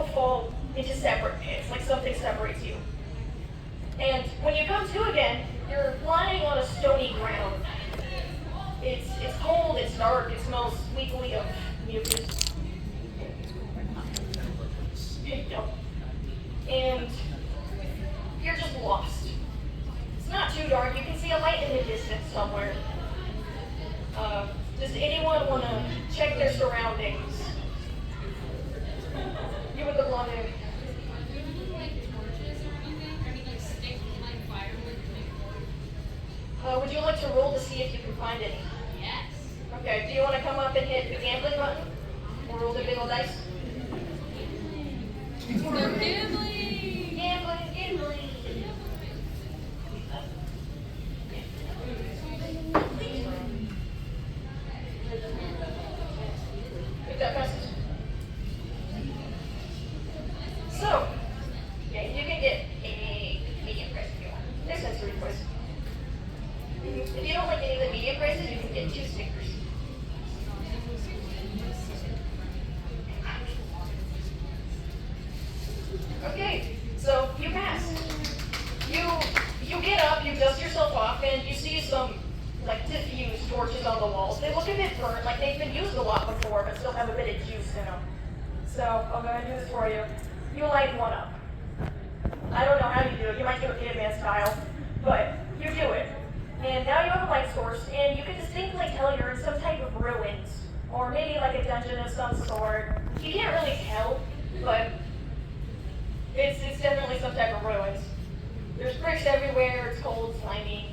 both fall into separate pits, like something separates you. And when you come to again, you're lying on a stony ground. It's cold, it's dark, it smells weakly of mucus. And you're just lost. It's not too dark, you can see a light in the distance somewhere. Does anyone want to check their surroundings? You with the blonde hair. Would you like to roll to see if you can find any? Yes. Okay, do you want to come up and hit the gambling button? Or roll the big old dice? Gambling! Gambling! Pick that message. So, yeah, you can get a medium price if you want. There's sensory price. If you don't like any of the medium prices, you can get 2 stickers. Okay, so you pass. You get up, you dust yourself off, and you see some like diffused torches on the walls. They look a bit burnt, like they've been used a lot before, but still have a bit of juice in them. So I'll go ahead and do this for you. You light one up. I don't know how you do it. You might do it Kidman style, but you do it. And now you have a light source, and you can distinctly tell you're in some type of ruins, or maybe like a dungeon of some sort. You can't really tell, but it's definitely some type of ruins. There's bricks everywhere, it's cold, slimy.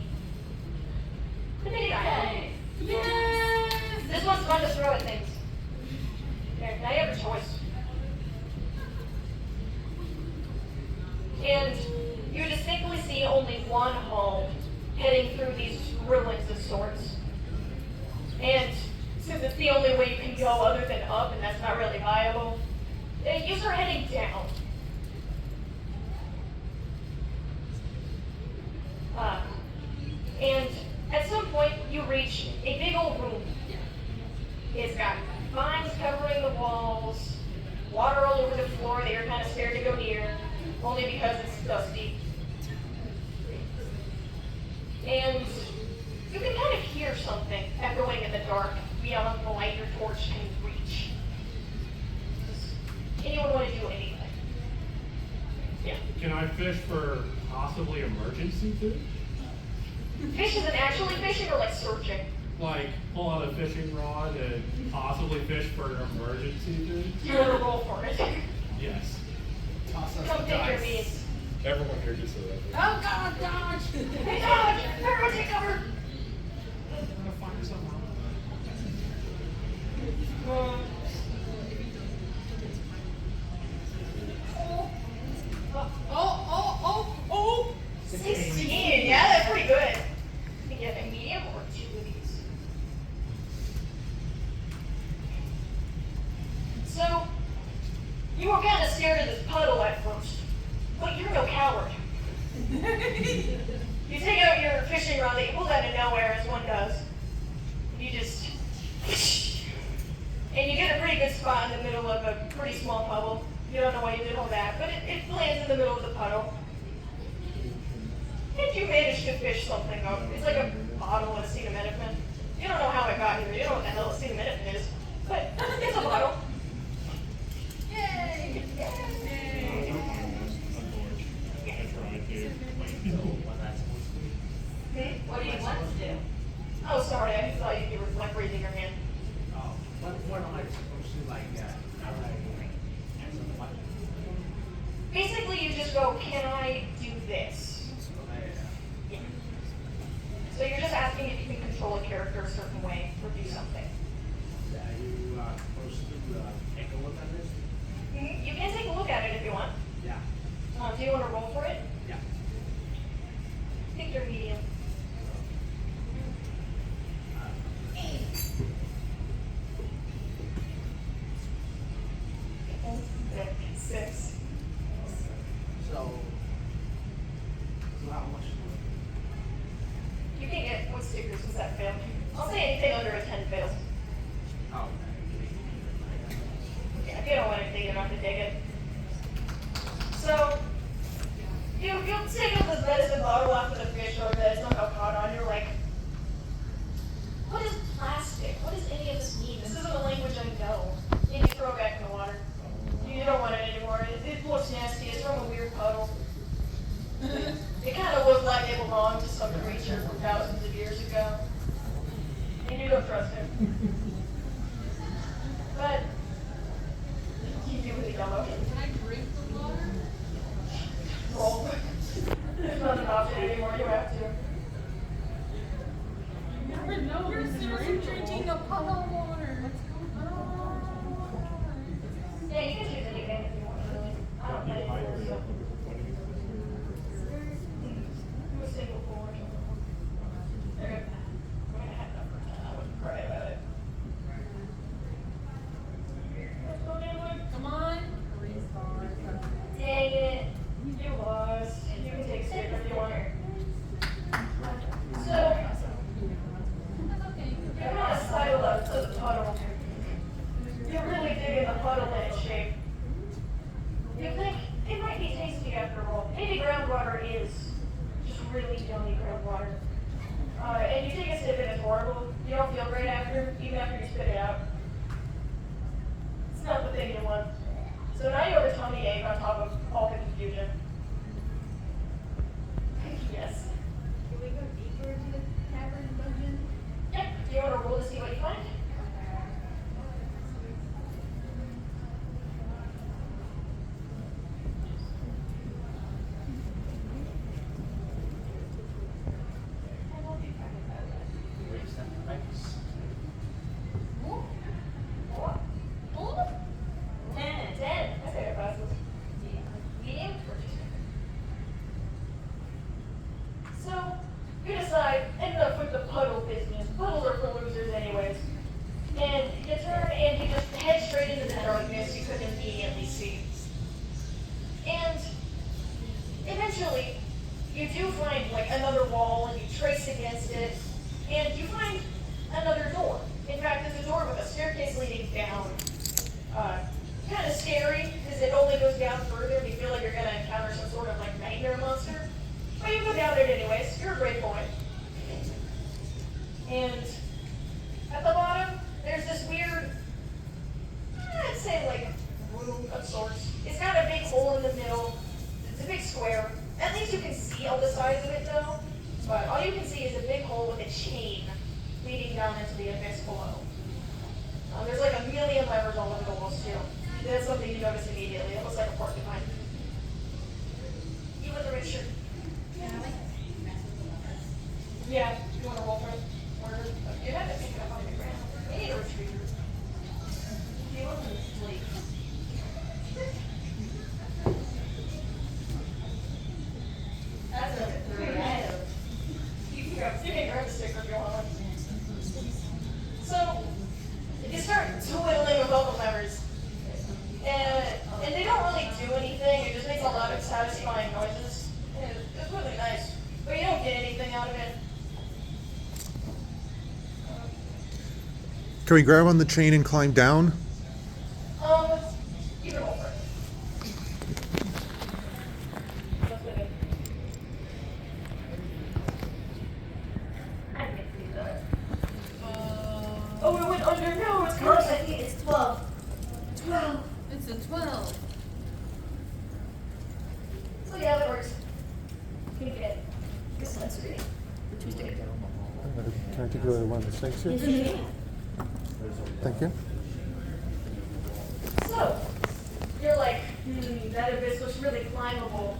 Yay! Yes! This one's fun to throw at things. Okay, now you have a choice. And you distinctly see only one hall heading through these ruins of sorts. And since it's the only way you can go other than up, and that's not really viable, you start heading down. And at some point, you reach a big old room. It's got vines covering the walls, water all over the floor that you're kind of scared to go near, only because it's dusty. And you can kind of hear something echoing in the dark beyond the light your torch can reach. Does anyone want to do anything? Yeah. Can I fish for possibly emergency food? Fish isn't actually fishing or like searching? Like pull out a fishing rod and possibly fish for an emergency food? You want to roll for it? Yes. Toss us Come the take your dice. beads. Everyone here gets a Oh God, dodge! Hey, dodge! Everyone take cover! I'm gonna find something. Oh! 16, yeah, that's pretty good. You get a medium or 2 of these. So, you were kind of scared of this puddle at first, but you're no coward. You take out your fishing rod that you pulled out of nowhere, as one does. You just, and you get a pretty good spot in the middle of a pretty small puddle. You don't know why you did all that, but it lands in the middle of the puddle. And you manage to fish something up. It's like a bottle of acetaminophen. You don't know how it got here. You don't know what the hell acetaminophen is, but it's a bottle. Yay! What do you want to do? Oh, sorry. I thought you were like raising your hand. Oh, what am I supposed to like? Basically, you just go, can I do this? Yeah. So you're just asking if you can control a character a certain way or do something. Are you supposed to take a look at this? You can take a look at it if you want. Yeah. Do you want to roll for it? Yeah. Pick your medium. 6. So how much? You can get what stickers does that fail? I'll say anything under a 10 fails. Oh. Yeah, if you don't want anything, you don't have to take it. do find like another wall and you trace against it, and you find another door. In fact, there's a door with a staircase leading down. Kind of scary because it only goes down further and you feel like you're going to encounter some sort of like nightmare monster. But you go down it anyways. You're a brave boy. And at the bottom, there's this weird, I'd say like room of sorts. It's got a big hole in the middle. It's a big square. At least you can see all the sides of it though. But all you can see is a big hole with a chain leading down into the abyss below. There's like a million levers all over the walls too. That's something you notice immediately. It looks like a porcupine. You with the red shirt. Yeah, you want to roll for it? Or you have to pick it up on the ground. You need a retriever. You want to sleep. That's a 3 ahead. You can grab the sticker if you want. So, you start twiddling with all the levers. And they don't really do anything. It just makes a lot of satisfying noises. And it's really nice. But you don't get anything out of it. Can we grab on the chain and climb down? You can roll for it. That's what it is. I can see that. Oh, it went under. No, it's close. I think it's 12. 12. It's a 12. So yeah, that works. Can you get this one's reading? The 2 stickers. Can I take one of the snakes here? Thank you. So, you're like, that abyss looks really climbable.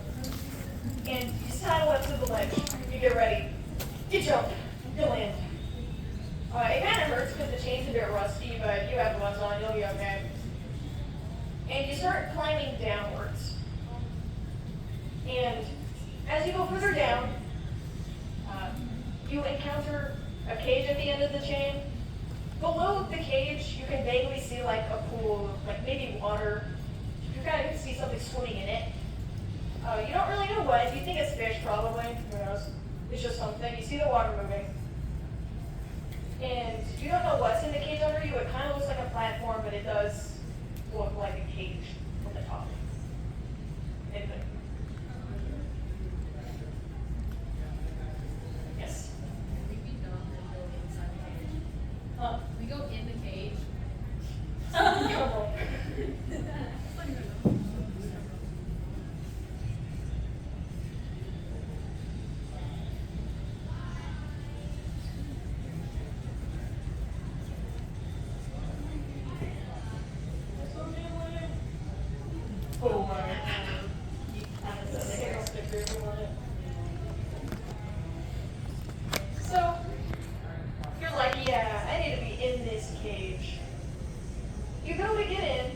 And you saddle up to the ledge. You get ready. You jump. You land. It kind of hurts because the chain's a bit rusty, but you have gloves on. You'll be okay. And you start climbing downwards. And as you go further down, you encounter a cage at the end of the chain. Below the cage, you can vaguely see like a pool of like maybe water. You kind of see something swimming in it. You don't really know what. You think it's fish probably. Who knows? It's just something. You see the water moving. And you don't know what's in the cage under you. It kind of looks like a platform, but it does look like a cage from the top. Yes. We go in the cage. So, you're like, yeah, I need to be in this cage. You go to get in,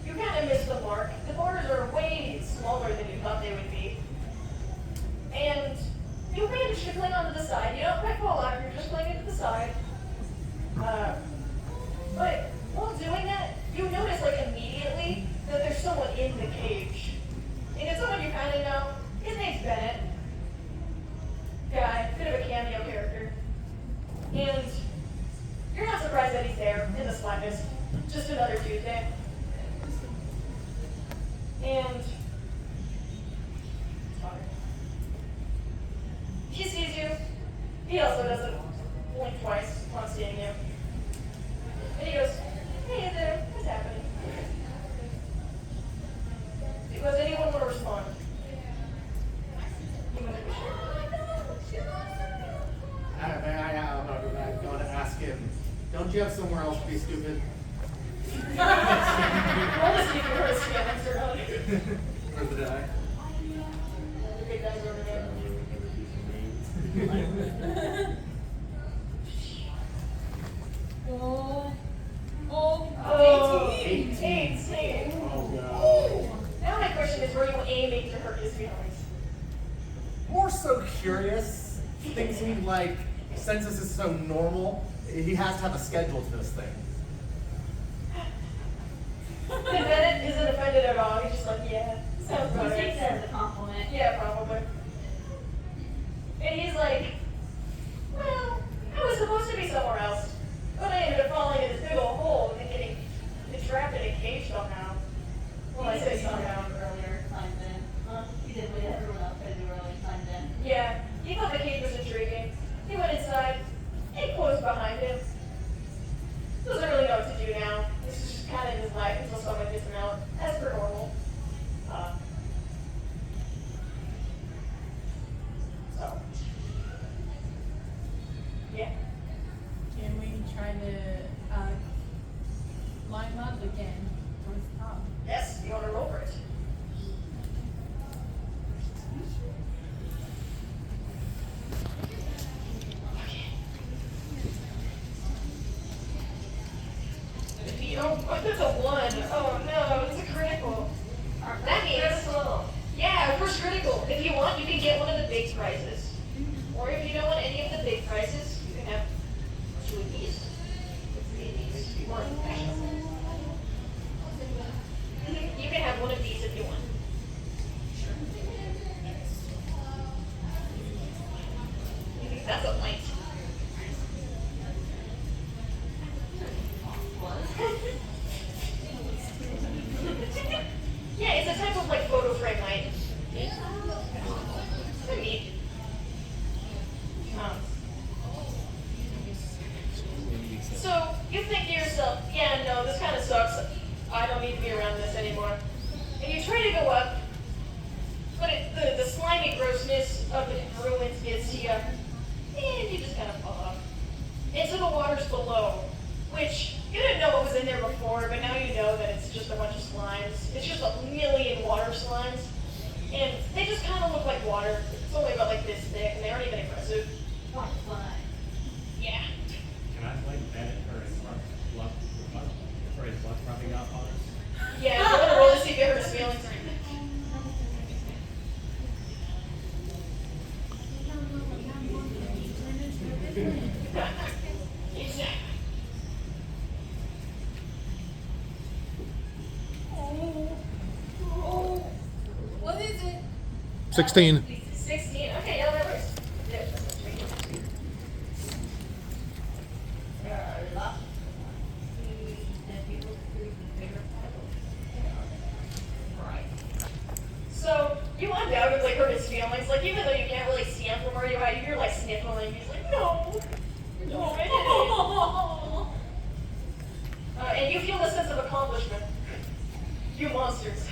you kind of miss the mark. The bars are way smaller than you thought they would be. And you land shuffling onto the side. You don't quite fall out, you're just laying to the side. But while doing that, you notice like immediately that there's someone in the cage. And it's someone you kind of know. His name's Bennett. Guy, bit of a cameo character. And you're not surprised that he's there in the slightest. Just another Tuesday. And he sees you. He also doesn't blink twice on seeing you. And he goes, hey there, what's happening? Does anyone want to respond? You want to be sure? I'm going to ask him, don't you have somewhere else to be stupid? Roll to see if you heard a scan answer on it. Where's the die? The big guy's over there. Oh, 18. Oh, God. Now my question is, were you aiming to hurt his feelings? More so curious. Things seem like, since this is so normal, he has to have a schedule to this thing. And Bennett isn't offended at all. He's just like, yeah, sounds He good. takes it as a compliment. Yeah, probably. prizes. Or if you don't want any of the big prizes, you can have two of these. These more fashionable. You can have one of these if you want. That's a light. Yeah, it's a type of like photo frame light. Pretty neat. So you think to yourself, yeah, no, this kind of sucks. I don't need to be around this anymore. And you try to go up, but the slimy grossness of the ruins gets to you, and you just kind of fall off. Into the waters below, which you didn't know what was in there before, but now you know that it's just a bunch of slimes. It's just a million water slimes, and they just kind of look like water. It's only about like this thick, and they aren't even aggressive. What fun. Yeah. Can I play Bennett or his luck rubbing up on us? Yeah, I'm gonna roll to see if you hurt his feelings. Exactly. What is it? 16. 16. Okay, yeah, that works. Right. So you undoubtedly hurt his feelings. Like even though you can't really see him from where you are, you're like sniffling. He's like, no, no, I didn't. And you feel a sense of accomplishment. You monsters.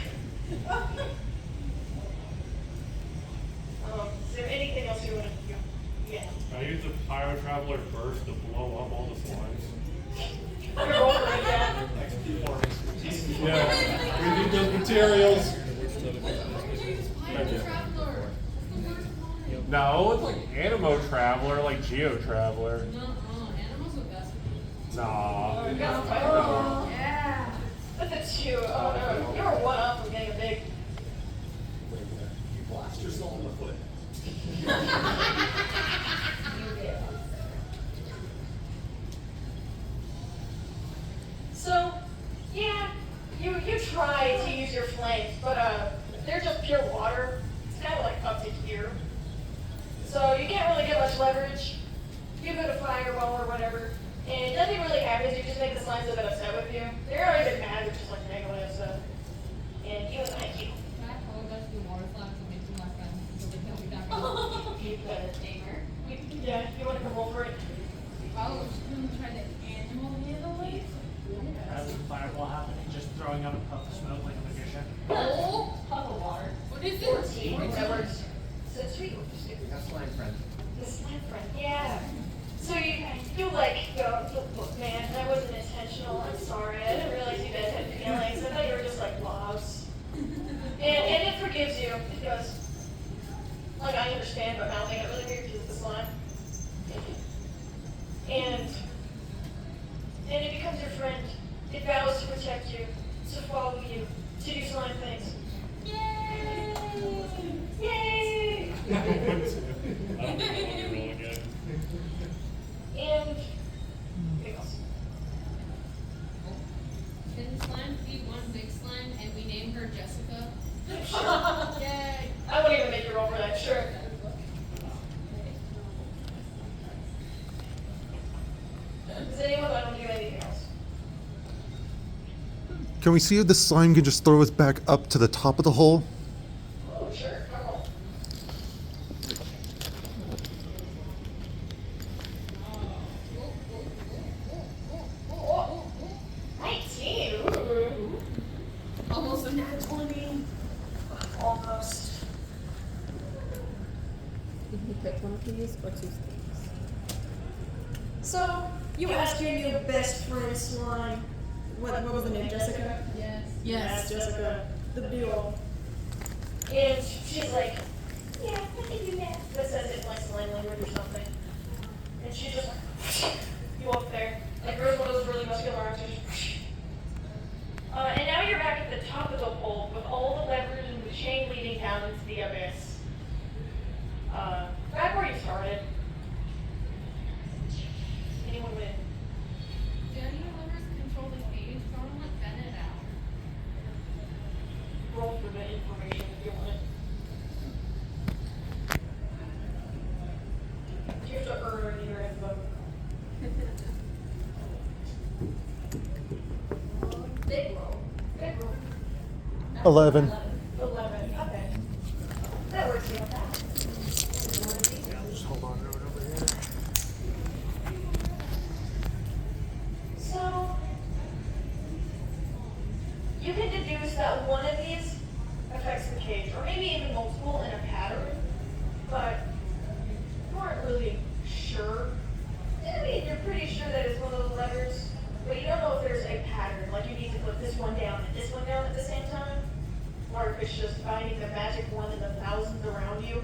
Is there anything else you want to do? Yeah. I use the Pyro Traveler burst to blow up all the slimes. You're over it, yeah. Yeah, we need those materials. Pirate Traveler. What's the worst one? No, it's like Animo Traveler, like Geo Traveler. Animals are best. Nah. Oh, Yeah. Look at you. Oh no. You were one up from getting a big. You blast your soul in the foot. So, yeah, you try to use your flames, but they're just pure water. It's kind of like up to here. So you can't really get much leverage. You go to fireball or whatever, and nothing really happens. You just make the slimes a bit upset with you. They're already been mad, which is like negative, so. And you and I keep. Can I apologize to the water slimes and make them my friends so they can be back on Keep the gamer? Yeah, you want to come roll for it? I was gonna try to animal handle it. As the fireball happening, just throwing up a puff of smoke like a magician. Oh! Puff of water. What is it? 14. That works. So sweet. That's slime friend. The slime friend. Yeah. So you like go, look, man, that wasn't intentional. I'm sorry. I didn't realize you guys had feelings. I thought you were just like blobs. And it forgives you. It goes, like, I understand, but mouthing it really weird because it's the slime. And it becomes your friend. It vows to protect you, to follow you, to do slime things. Yay! Yay! I don't know what to roll again. And anything else? Can slime be one big slime and we name her Jessica? Yay! I won't even make you roll for that, sure. Does anyone want to do anything else? Can we see if the slime can just throw us back up to the top of the hole? Oh, sure. Come on. Oh, 19. Ooh. Almost a nat 20. Almost. You can pick one of these or two things. So, you asked your new best friend slime. What was the name? Jessica? Yes. Yes, Jessica. The deal. And she's like, yeah, I can do that. That says it like slime language or something. And she just like, you up there. Like, there's one of those really muscular arms. And now you're back at the top of the hole with all the levers and the chain leading down into the abyss. bit information if you want it. You have to earn your info. Big roll. Big roll. 11. 11. Okay. That works out. Just hold on to it over here. So, you can deduce that one of these affects the cage, or maybe even multiple in a pattern, but you aren't really sure. I mean, you're pretty sure that it's one of the levers, but you don't know if there's a pattern, like you need to put this one down and this one down at the same time, or if it's just finding the magic one in the thousands around you.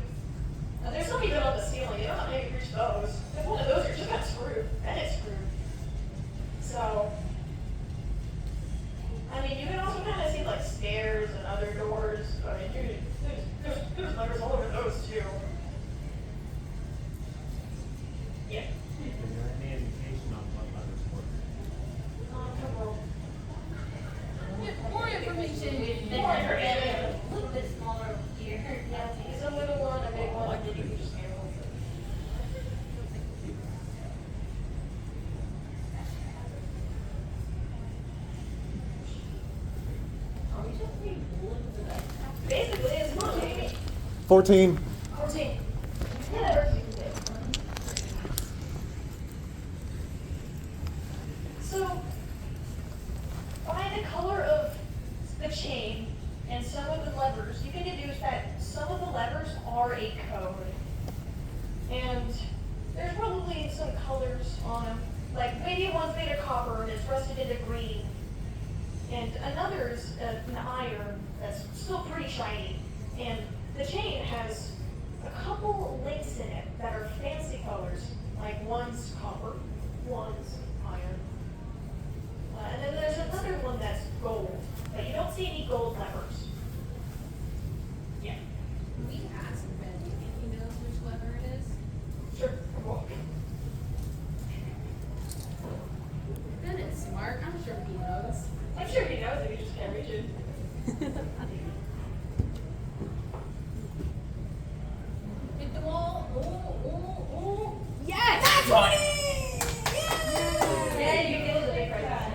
Now, there's some even on the ceiling, you don't know how you reach those. If one of those are just got screwed, then it's screwed. So, I mean, you can also kind of see like stairs and other doors. I mean, there's levers all over those too. Yeah. Is there any indication on what levers work? Come on. More information. More information. A little bit smaller here. Yeah, it's a little one, a big one, and then you can just handle it. Basically, it's not maybe 14. 14. Yeah, that works. So, by the color of the chain and some of the levers, you can deduce that some of the levers are a code. And there's probably some colors on them. Like maybe one's made of copper and it's rusted into green. And another's an iron that's still pretty shiny. And the chain has a couple links in it that are fancy colors. Like one's copper, one's iron. And then there's another one that's gold, but you don't see any gold levers. Yeah. We asked Ben, do you think he knows which lever it is? Sure. Cool. Ben is smart. I'm sure he knows. I'm sure he knows it, he just can't reach it. Hit the wall. Oh. Yes! That's 20! Yeah, you can get the big right side.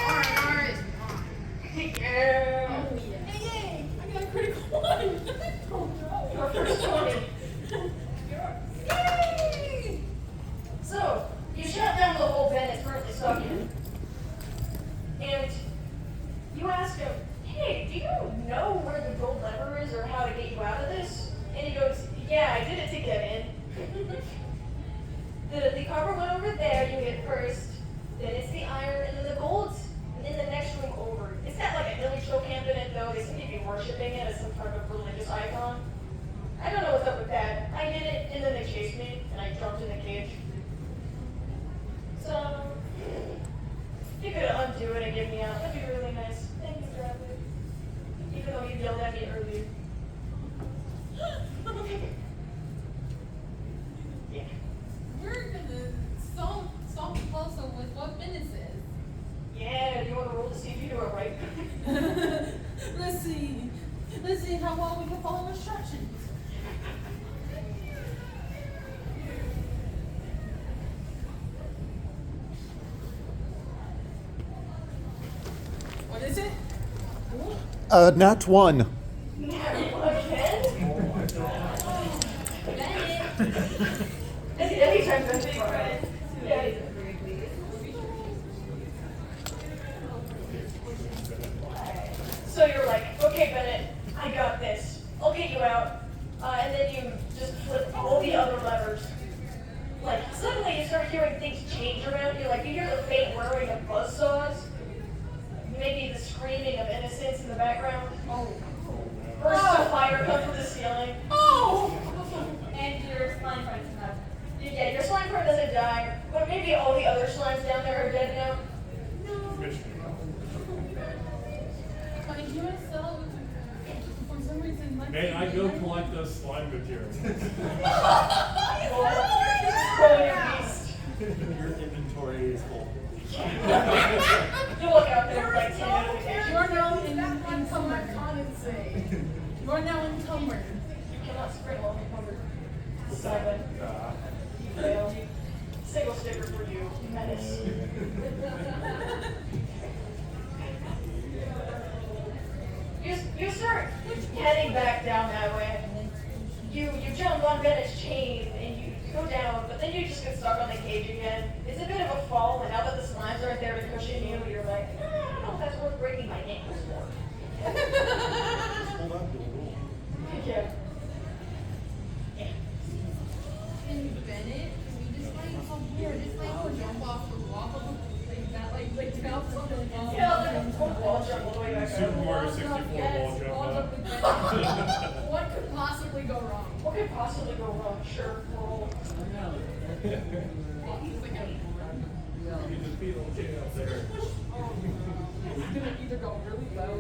Alright. Yeah. Yay! I got a critical one. Your first 20. Yay! So, you shut down the hole Ben is currently stuck in. And you ask him, hey, do you know where the gold lever is or how to get you out of this? And he goes, yeah, I did it to get in. The copper one over there you hit first, then it's the iron, and then the gold's in the next room over. It's got like a heliotrope camp in it though, they seem to be worshipping it as some kind of religious icon. I don't know what's up with that. I did it, and then they chased me, and I jumped in the cage. So, if you could undo it and get me out, that'd be really nice. Thank you, Bradley. Even though you yelled at me earlier. Yeah. We're gonna solve the puzzle with what Ben says. Yeah, do you want to roll to see if you do it right? Let's see how well we can follow instructions. What is it? Nat 1. Anytime that's right. Yeah. So you're like, okay, Bennett, I got this. I'll get you out. And then you just flip all the other levers. Like, suddenly you start hearing things change around you. Like, you hear the faint whirring of buzzsaws. Maybe the screaming of innocence in the background. Oh. Bursts of fire come from the ceiling. Oh! And your slime friend's not. Yeah, your slime friend doesn't die. But maybe all the other slimes down there are dead now. But you and Stella, for some reason, like. May I go collect those slime materials? Roll your beast. Your inventory is full. You look out there with like 10 notifications. You are now encumbered. You cannot spring while encumbered. 7. You fail. Single sticker for you, menace. You start heading back down that way. You jump on Bennett's chain and you go down, but then you just get stuck on the cage again. It's a bit of a fall, and now that the slimes aren't there to cushion you, you're like, I don't know if that's worth breaking my ankles for. Yeah. And Bennett, we just jump off the wall like that, like bounce on the wall. Yeah, like a full wall jump all the way back Super up. Mario 64 Yes, wall all jump up with Bennett. What could possibly go wrong? What could possibly go wrong? Sure, roll. You just beat a little kid up there. It's gonna either go really low.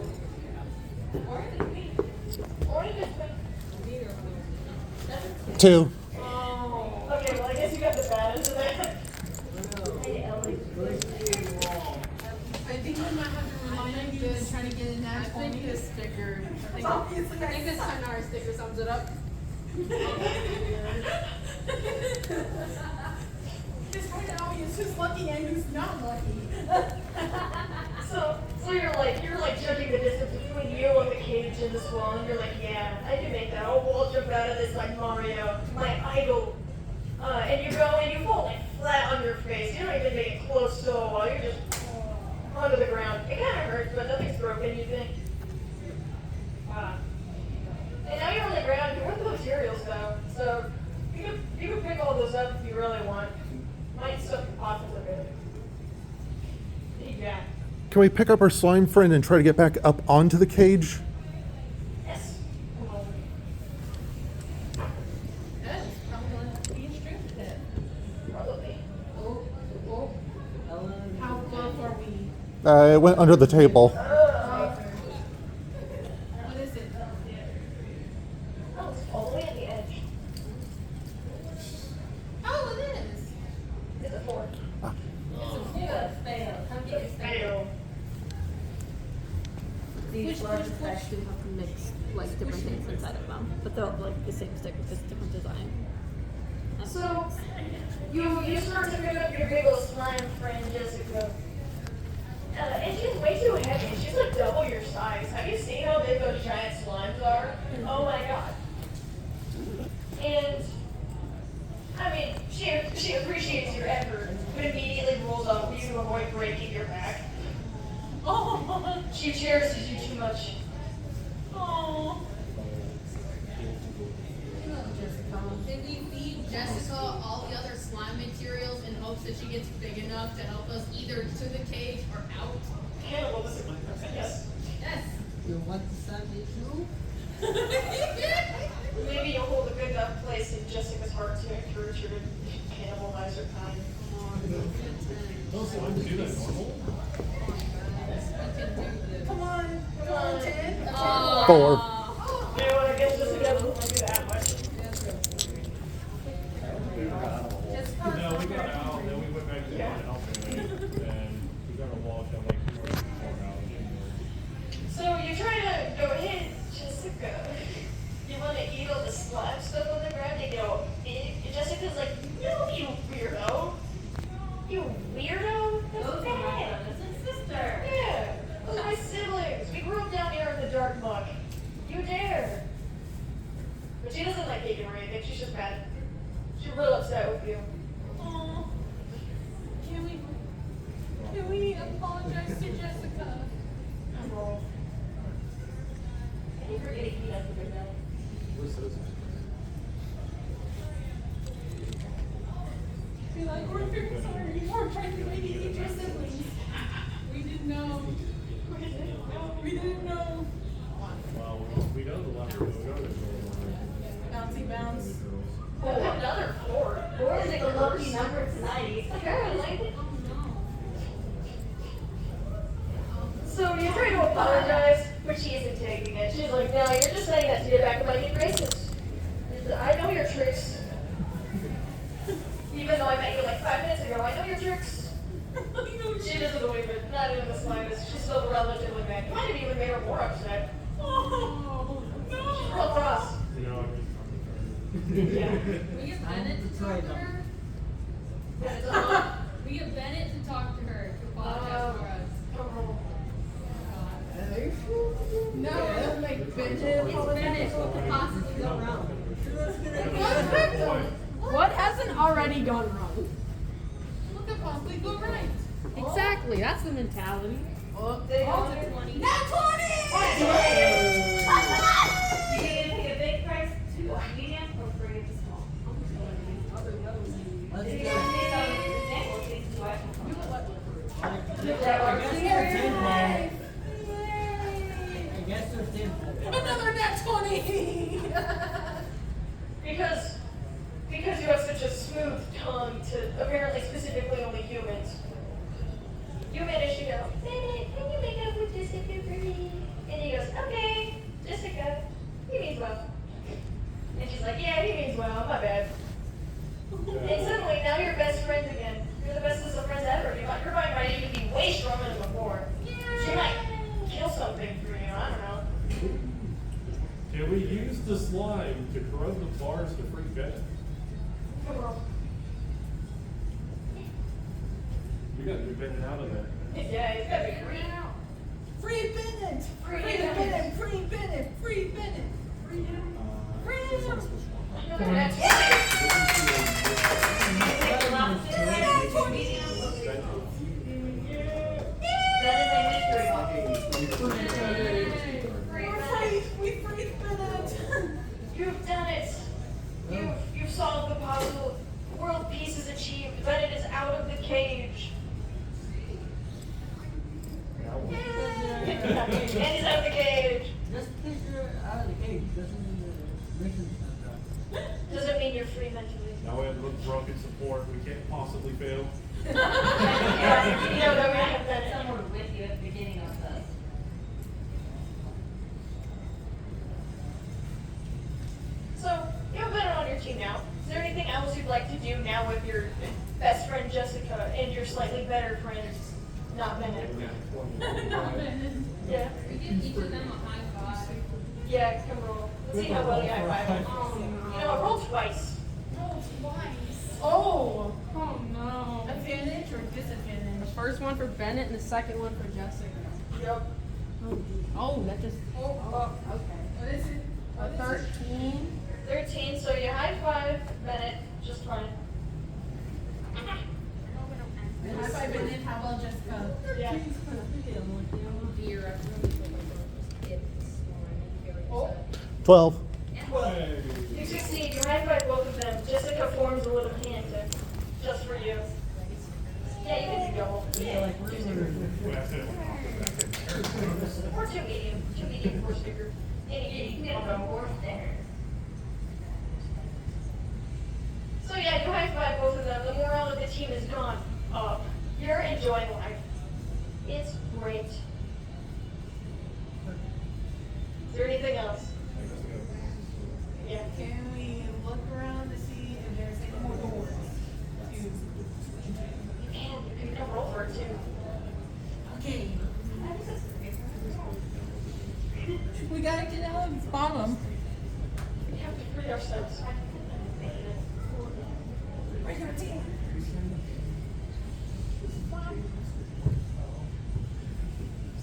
Or it just 2. Oh. Okay, well, I guess you got the bad end of that. Hey, Ellie. I think we might have to remind you and try to get an actual. I think this sticker. I think this Sayonara sticker sums it up. It's kind of obvious who's lucky and who's not lucky. So you're like judging the distance between you and the cage and this wall, and you're like, yeah, I can make that. I'll wall jump out of this like Mario, my idol. And you go and you fall like flat on your face. You don't even make it close to the wall. You're just onto the ground. It kind of hurts, but nothing's broken. You think. And now you're on the ground. You're with the materials though, so you can pick all those up if you really want. Might stuff your pockets a bit. Yeah. Can we pick up our slime friend and try to get back up onto the cage? Yes. That's probably gonna have to be a strip pit. Probably. How close are we? It went under the table. What is it? Oh, it's all the way at the edge. Oh, it is. It's a 4. Fail. Come get your sticker. Fail. These large packs do have mixed, like, different things inside of them, but they're like the same sticker, just different design. So, you start to pick up your big old slime friend, Jessica. And she's way too heavy. She's like double your size. Have you seen how big those giant slimes are? Oh my god. And, I mean, she appreciates your effort, but immediately rolls off you to avoid breaking your back. Oh, She cherishes you too much. oh. Did we feed Jessica all the other slime materials in hopes that she gets big enough to help us either to the cage or out? Cannibalism. Yes. Yes. You want the Sunday too? Maybe you'll hold a good enough place in Jessica's heart to encourage her to cannibalize her kind. Those slimes do that normal? Come on. Come on, 10. 4. You know what, I guess Jessica doesn't want to do that much. No, we got out, and then we went back to the outfit, and we got a wall jump like 4 hours. So you try to go, hey, Jessica, you want to eat all the slime stuff on the ground? You go, and Jessica's like, no, you weirdo. You weirdo? That's bad. Sister. Yeah, those are my siblings. We grew up down here in the dark muck. You dare. But she doesn't like eating or anything. She's just mad. She's real upset with you. Oh. Can we apologize to Jessica? I'm wrong. I keep forgetting he has the big belly. Be like, we're very sorry. We're trying to make you eat your siblings. We didn't know. We didn't know. Well, we know the level, we know the Bouncy bounce. Oh, another 4. 4 is like a lucky number tonight. Apparently. So you try to apologize, but she isn't taking it. She's like, no, you're just saying that to get back at my good graces. I know your tricks. Even though I met you like 5 minutes ago, I know your tricks. She doesn't believe it, not even the slightest. She's still relatively mad. You might have even made her more upset. Oh, no. Yeah. We get Bennett to talk to her. That's all. We get Bennett to talk to her to apologize for us. No, we don't make Bennett. It's Bennett. What could possibly go wrong? What hasn't already gone wrong? What could possibly go right? Exactly, that's the mentality. They all Not 20. Not 20! You gonna pay a big price to a medium or free to small? Let's If you go. want to take some examples, these two I I guess there's 10. Another net 20! Because you have such a smooth tongue to apparently specifically only humans. You manage to go, Bennett, can you make up with Jessica for me? And he goes, okay, Jessica, he means well. And she's like, yeah, he means well, my bad. And suddenly, now you're best friends again. You're the bestest of friends ever. Your body might even be way stronger than before. She might kill something for you, I don't know. Can we use the slime to corrode the bars to free Bennett? Come on. We gotta get Bennett out of there. Yeah, it's gotta be free. Free Bennett! Free Free Bennett. Bennett! Free Bennett! Free Bennett! Free him! Free him! Another net 20. We freed Bennett! You've done it. You've solved the puzzle. World peace is achieved. Bennett is out of the cage. And he's out of the cage. Just because you're out of the cage doesn't mean the mission's not done. Doesn't mean you're free mentally. Now we have a little drunken support, we can't possibly fail. Yeah, you know that we have done it. someone with you at the beginning of this. So, you have Bennett on your team now. Is there anything else you'd like to do now with your best friend Jessica and your slightly better friend, not Bennett? Yeah. We give each of them a high five. Yeah, come roll. Let's see how well you high five. You know what? Roll twice. Roll twice. Oh! Oh no. Advantage or disadvantage? The first one for Bennett and the second one for Jessica. Yep. Oh, that just. Oh, okay. What is it? A 13. 13, so you high five Bennett, just fine. High five Bennett, how about Jessica? Yeah. Beer. Oh. 12. Hey. You succeed. You high five both of them. Jessica forms a little handshake just for you. Yeah, you can do double. Yeah. Or two medium, four sticker. Any combo. So yeah, you high five both of them. The morale of the team has gone up. You're enjoying life. It's great. Is there anything else? Yeah. Can we look around to see if there's any more doors? You can roll for it too. Okay. We gotta get out of the bottom. We have to free ourselves. Right here, team.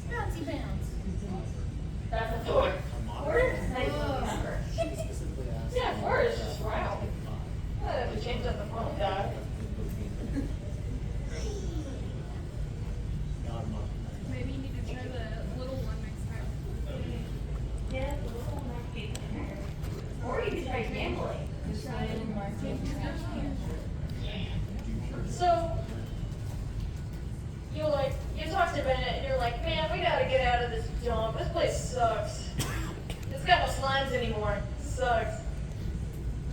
Bouncy bounce. That's the door. Four is nice number. Yeah, four is just wow. I have to change up the phone die. Maybe you need to try the little one next time. Yeah, the little one might be better. Or you could try gambling. So, you talk to Bennett and you're like, man, we gotta get out of this dump. This place sucks. It's got no slimes anymore. Sucks.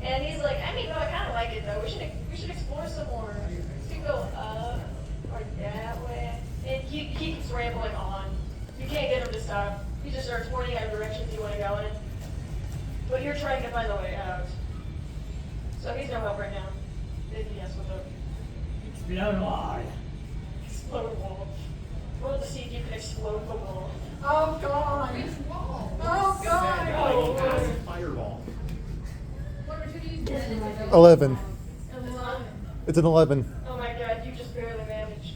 And he's like, I mean, no, I kind of like it though. We should explore some more. We should go up or that way. And he keeps rambling on. You can't get him to stop. He just starts pointing out directions you want to go in. But you're trying to find the way out. So he's no help right now. Yes, what's up? Explode wall. Explode wall. Roll to see if you can explode the wall. Oh god. Which wall? Oh god. Oh, Fireball. What should we use 11. It's an 11. Oh my god, you just barely managed.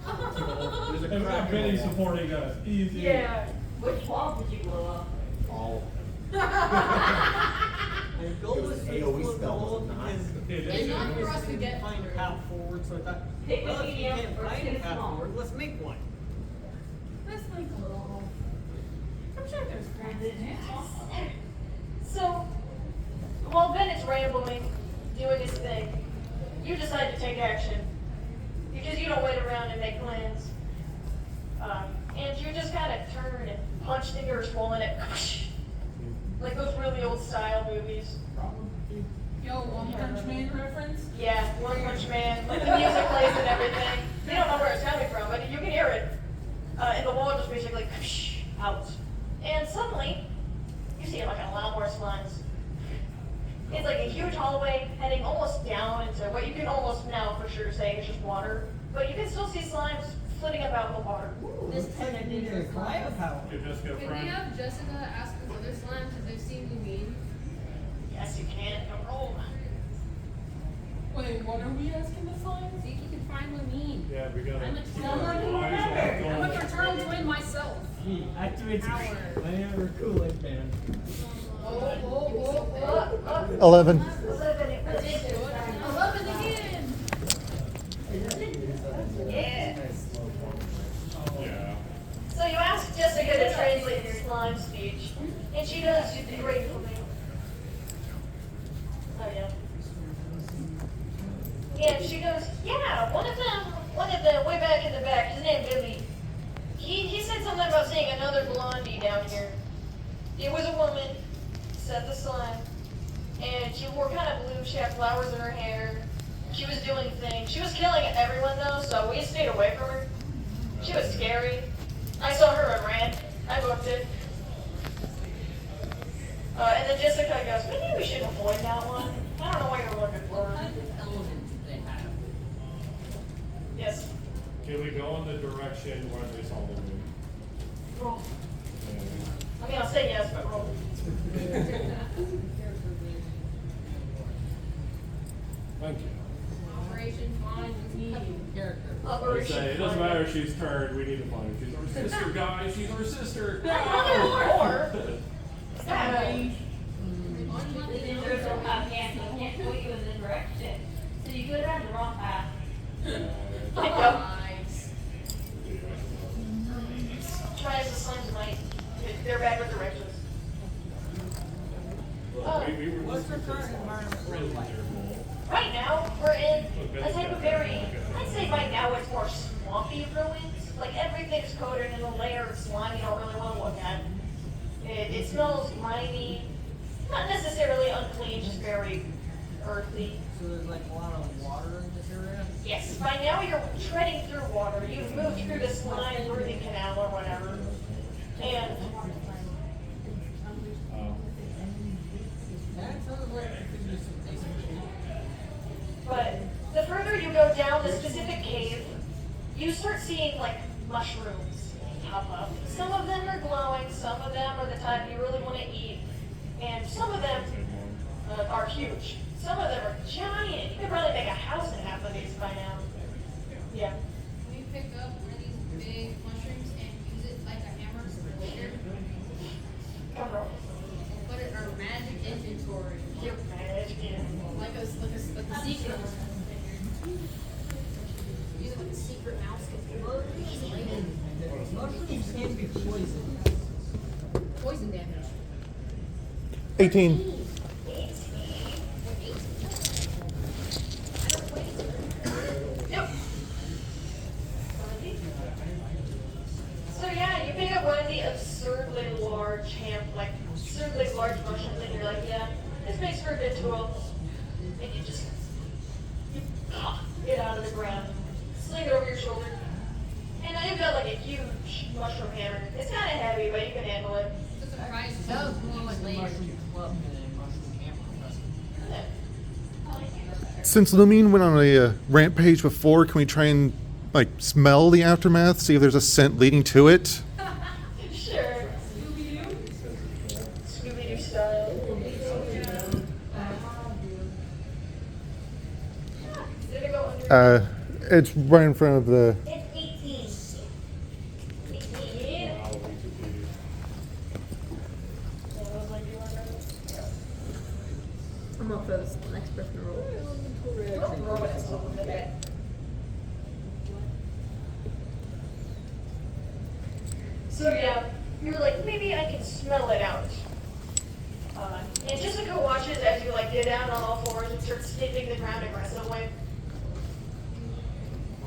And Benny supporting us. Easy. Yeah. Which wall did you blow up? All. The goal was to AOE explode the spell, wall was it not? because It's not for us to get find a through. path forward, so I thought, Pick a well, if you medium can't or find a two path small. forward, let's make one. That's like a little. I'm sure there's friends in it. So, while Bennett's rambling, doing his thing, you decide to take action. Because you don't wait around and make plans. And you just kind of turn and punch fingers rolling it. Like those really old style movies. Yo, One Punch Man reference? Yeah, One Punch Man, like the music plays and everything. You don't know where it's coming from, but you can hear it. And the wall just basically out. And suddenly, you see like a lot more slimes. It's like a huge hallway heading almost down into what you can almost now for sure say is just water. But you can still see slimes flitting about in the water. This time I did your Fire power. Give Jessica a Can we friend. have Jessica ask the other slimes if they've seen you mean? Yes, you can. Don't roll. Wait, what are we asking the signs? See if you can find Lamine. Yeah, we gotta. I'm a keep someone our who eyes I'm on a gold. fraternal twin myself. He activates Power. my ever Kool-Aid man. Oh. 11. 11 again. Yeah. Yeah. So you ask Jessica to translate your slime speech, and she does gratefully. Oh yeah. And she goes, yeah, one of them way back in the back, his name Billy. He said something about seeing another blondie down here. It was a woman, said the slime, and she wore kind of blue, she had flowers in her hair. She was doing things. She was killing everyone though, so we stayed away from her. She was scary. I saw her and ran. I booked it. And then Jessica goes, maybe we should avoid that one. I don't know what you're looking for. Yes. Can we go in the direction where they saw the moon? Roll. I mean, I'll say yes, but roll. Thank you. Operation Find Lamine. Character. I would say, it doesn't matter if she's turned, we need to find her. She's our sister, guys. She's our sister. Or, There's no path, can't point you in the direction. So you go down the wrong path. Nice. try as the slimes might, they're back with directions. We were What's the listening to current this environment really like? terrible. Right now, we're in a type of very, I'd say by now it's more swampy ruins. Like everything's coated in a layer of slime you don't really want to look at. It smells grimy, not necessarily unclean, just very earthy. So there's like a lot of water in this area? Yes, by now you're treading through water. You've moved through the slime breathing canal or whatever. And That sounds like it could be some decent shape. but the further you go down the specific cave, you start seeing like mushrooms pop up. Some of them are glowing, some of them are the type you really want to eat, and some of them are huge. Some of them are giant. You could probably make a house in half of these by now. Yeah. Can we pick up one of these big mushrooms and use it like a hammer for later? Come on. Put it in our magic inventory. Your magic in. Like a secret. Use it like a secret mouse control. Mushrooms can be poisoned. Poison damage. 18. Yep. So yeah, you pick up one of the absurdly large absurdly large mushrooms, and you're like, yeah, this makes for a good tool. And you just pop it out of the ground, sling it over your shoulder, and now you've got like a huge mushroom hammer. It's kind of heavy, but you can handle it. It's a surprise. Sounds to more use like a later. mushroom club than a mushroom hammer. Since Lumine went on a rampage before, can we try and like smell the aftermath, see if there's a scent leading to it? Sure. Scooby-Doo style. It's right in front of the. It's 18. 18. Wow, Wichita. I'm up for this next person to roll. So yeah, you're like, maybe I can smell it out. And Jessica watches as you like get down on all fours and start sniffing the ground aggressively.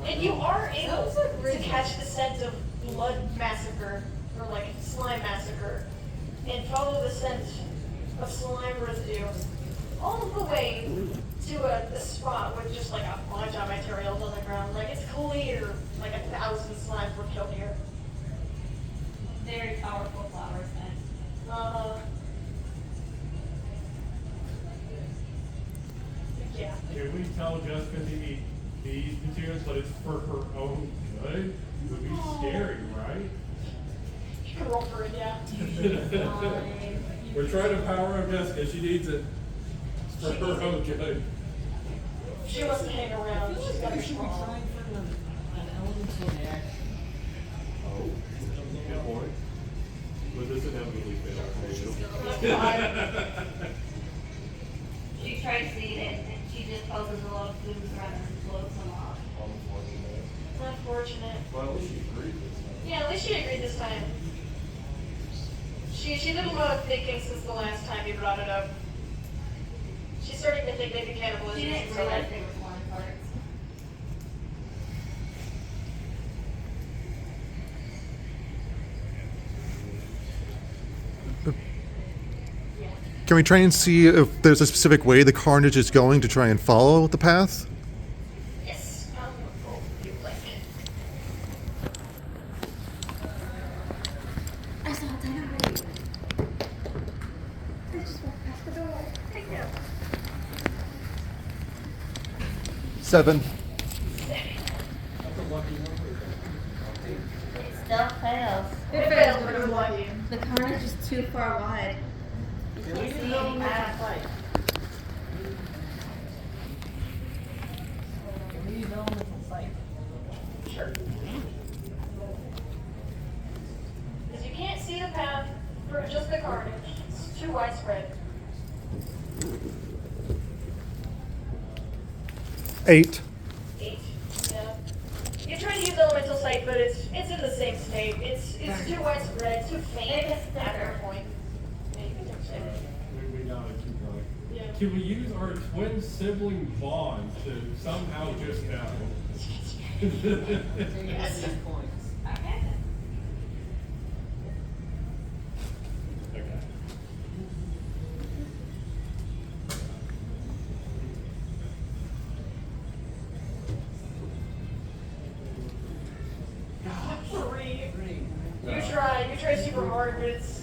And you are able to catch the scent of blood massacre, or like slime massacre, and follow the scent of slime residue all the way to a spot with just like a bunch of materials on the ground. Like it's clear, like 1,000 slimes were killed here. Very powerful flower scent. Yeah. Can we tell Jessica to eat these materials, but it's for her own good? It would be scary, right? You can roll for it, yeah. We're trying to power up Jessica. She needs it. It's for her own good. She wants to hang I around. feel She's like got we her should be small. trying for an elemental reaction. Oh, good point. Would this inevitably fail for you? She tries to eat it, and she just causes a lot of foods around her and blows them off. Unfortunate. Well, at least she agreed this time. Yeah, at least she agreed this time. She did a lot of thinking since the last time you brought it up. She's starting to think maybe cannibalism She is didn't realize they were slime parts. Can we try and see if there's a specific way the carnage is going to try and follow the path? Yes. You like it. I saw it already. I just walked past the door. Take it. 7. It still fails. It fails, but it's lucky. The carnage is too far wide. You can't see any path. Can we use elemental sight? Sure. Because you can't see the path for just the carnage. It's too widespread. 8. 8. Yeah. You try to use elemental sight, but it's in the same state. It's too widespread, it's too faint at that point. Yeah, you can do it. We gotta keep going. Yeah. Can we use our twin sibling bond to somehow just know? Yes. These points. Okay. Okay. Three. Three. You try super hard, but it's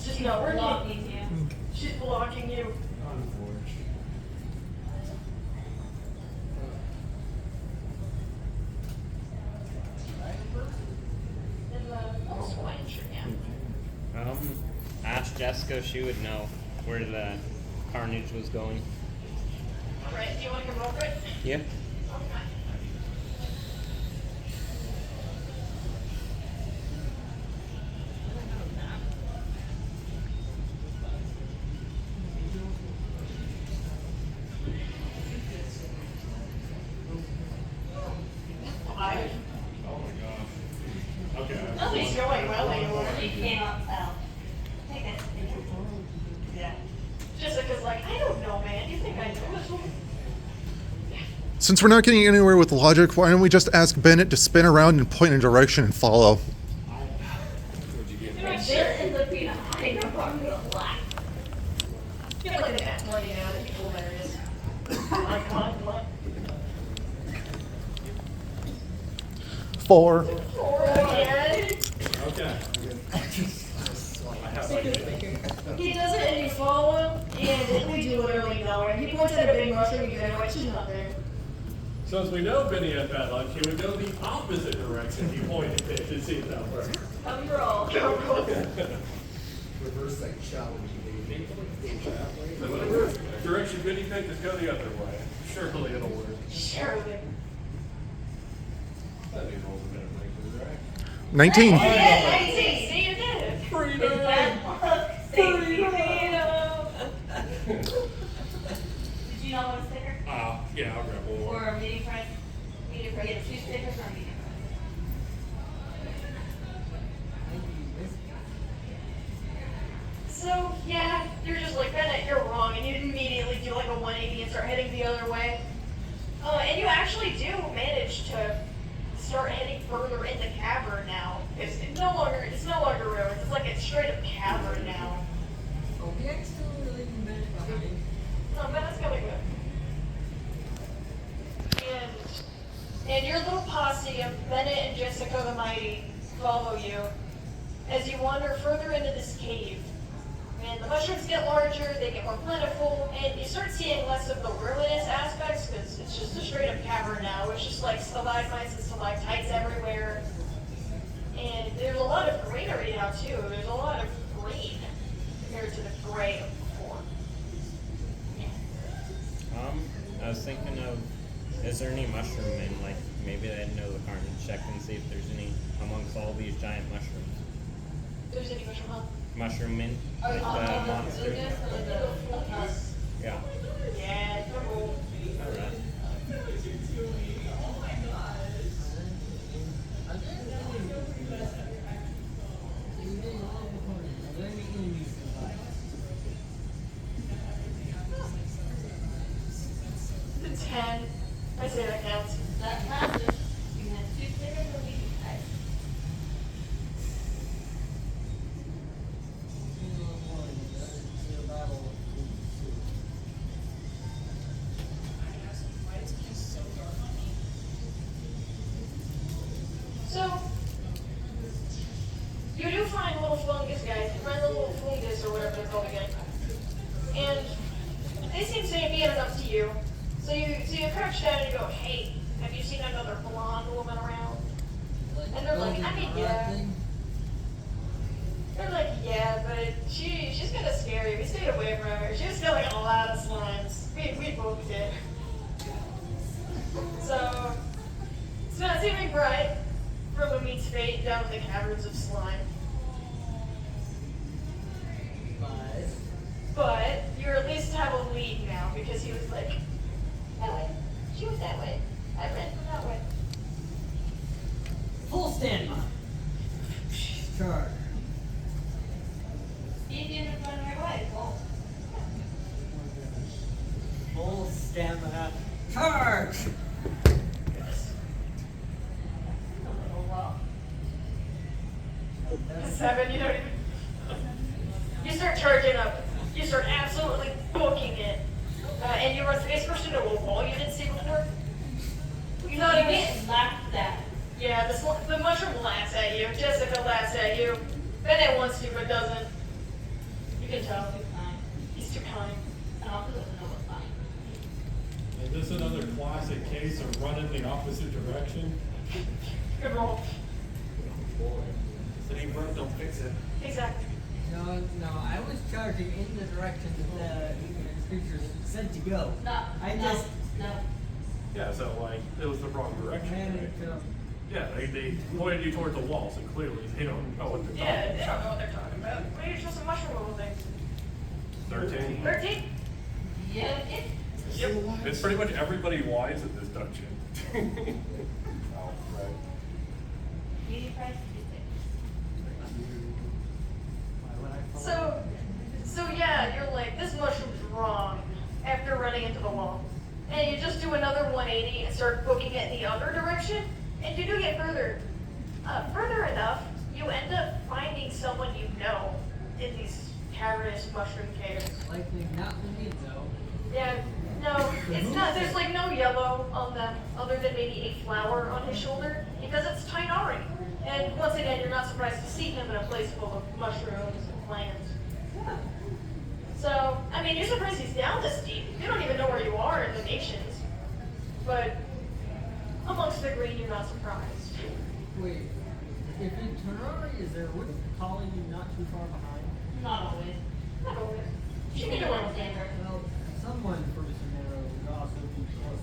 just not working. Blocking you. She's blocking you. Unfortunate. And the swine shirt, yeah. Ask Jessica, she would know where the carnage was going. Alright, do you want to come over it? Yeah. Okay. Five. Oh my gosh. Okay. Nothing's going well anymore. She came up south. Take it. Yeah. Jessica's like, I don't know, man. You think I know? Since we're not getting anywhere with logic, why don't we just ask Bennett to spin around and point in a direction and follow? This is looking behind the rock with a black. Get like an at 20 now. That'd be hilarious. Come on, come on, come on. 4. Four again. Okay. I have like He does it and you follow him, and we do literally nowhere. He points at a big mushroom, you go, it's just not there. So as we know Benny had bad luck, he would go the opposite direction he pointed it to see if that worked. Come roll. Reverse psych challenge. So whatever direction Benny picked, just go the other way. Surely it'll work. Surely. That'd be rolls a bit of breakthrough, right? 19. Yeah, 19. See, you did it. Freedom! It's bad luck. Safety. Did you not want a sticker? Yeah, I'll grab one more. Or a medium price? Medium price. Get 2 stickers or medium price? So, yeah, you're just like, Bennett, you're wrong, and you immediately do like a 180 and start heading the other way. And you actually do manage to start heading further in the cavern now. It's no longer ruins, it's like a straight up cavern now. Oh, we actually leaving Bennett behind. No, Bennett's coming with. And your little posse of Bennett and Jessica the Mighty follow you as you wander further into this cave. And the mushrooms get larger, they get more plentiful, and you start seeing less of the ruinous aspects because it's just a straight up cavern now. It's just like stalagmites and stalactites everywhere. And there's a lot of greenery now too. There's a lot of green compared to the gray of before. I was thinking of, is there any mushroom men? Like, maybe I know the Carmen check and see if there's any amongst all these giant mushrooms. There's any mushroom hunt? Mushroom men? Like the monsters? Yeah. Yeah, cool. Alright. The 10. I say that counts. That passes. You have 2 stickers or medium price? So, you do find little fungus guys. You find the little fungus or whatever they're called again. And they seem sapient enough to you. So you crouch down and you go, hey, have you seen another blonde woman around? And they're like, I mean, yeah. They're like, yeah, but she's kind of scary. We stayed away from her. She was stealing a lot of slimes. We both did. So, it's not seeming bright for Lumit's fate down in the caverns of slime. But you at least have a lead now because he was like, that way. She was that way. I ran from that way. Full standby. Charge. You didn't run right away, Cole. Full stamina. Charge! Oh, well. 7, you don't even. You start charging up. You start absolutely booking it. And you run face first into a wall you didn't see before. You're not even. get laughed at. Yeah, the mushroom laughs at you. Jessica laughs at you. Bennett wants to, but doesn't. You can tell. Too kind. He's too kind. And also doesn't know what's fine. Is this another classic case of running the opposite direction? Good roll. Boy. If it ain't broke, don't fix it. Exactly. No, I was charging in the direction that the creatures said to go. No. I no, just No. Yeah, so like, it was the wrong direction. managed to. Yeah, they pointed you towards the wall, so clearly they don't know what they're talking Yeah, they don't know what they're talking about. Maybe it's just a mushroom little thing. 13. 13? Yeah. Yep. It's pretty much everybody wise in this dungeon. Oh, right. Medium price, 2 stickers. So yeah, you're like, this mushroom's wrong after running into the wall. And you just do another 180 and start booking it in the other direction, and you do get further. Further enough, you end up finding someone you know in these cavernous mushroom caves. Likely not the need though. Yeah, no, it's not, there's like no yellow on them, other than maybe a flower on his shoulder, because it's Tainari. And once again, you're not surprised to see him in a place full of mushrooms and plants. So, I mean, you're surprised he's down this deep. You don't even know where you are in the nations. But amongst the green, you're not surprised. Wait, if in Terrari is there, wouldn't the colony not too far behind? Not always. Not always. You can do one standard. Well, someone from Sonero would also be close.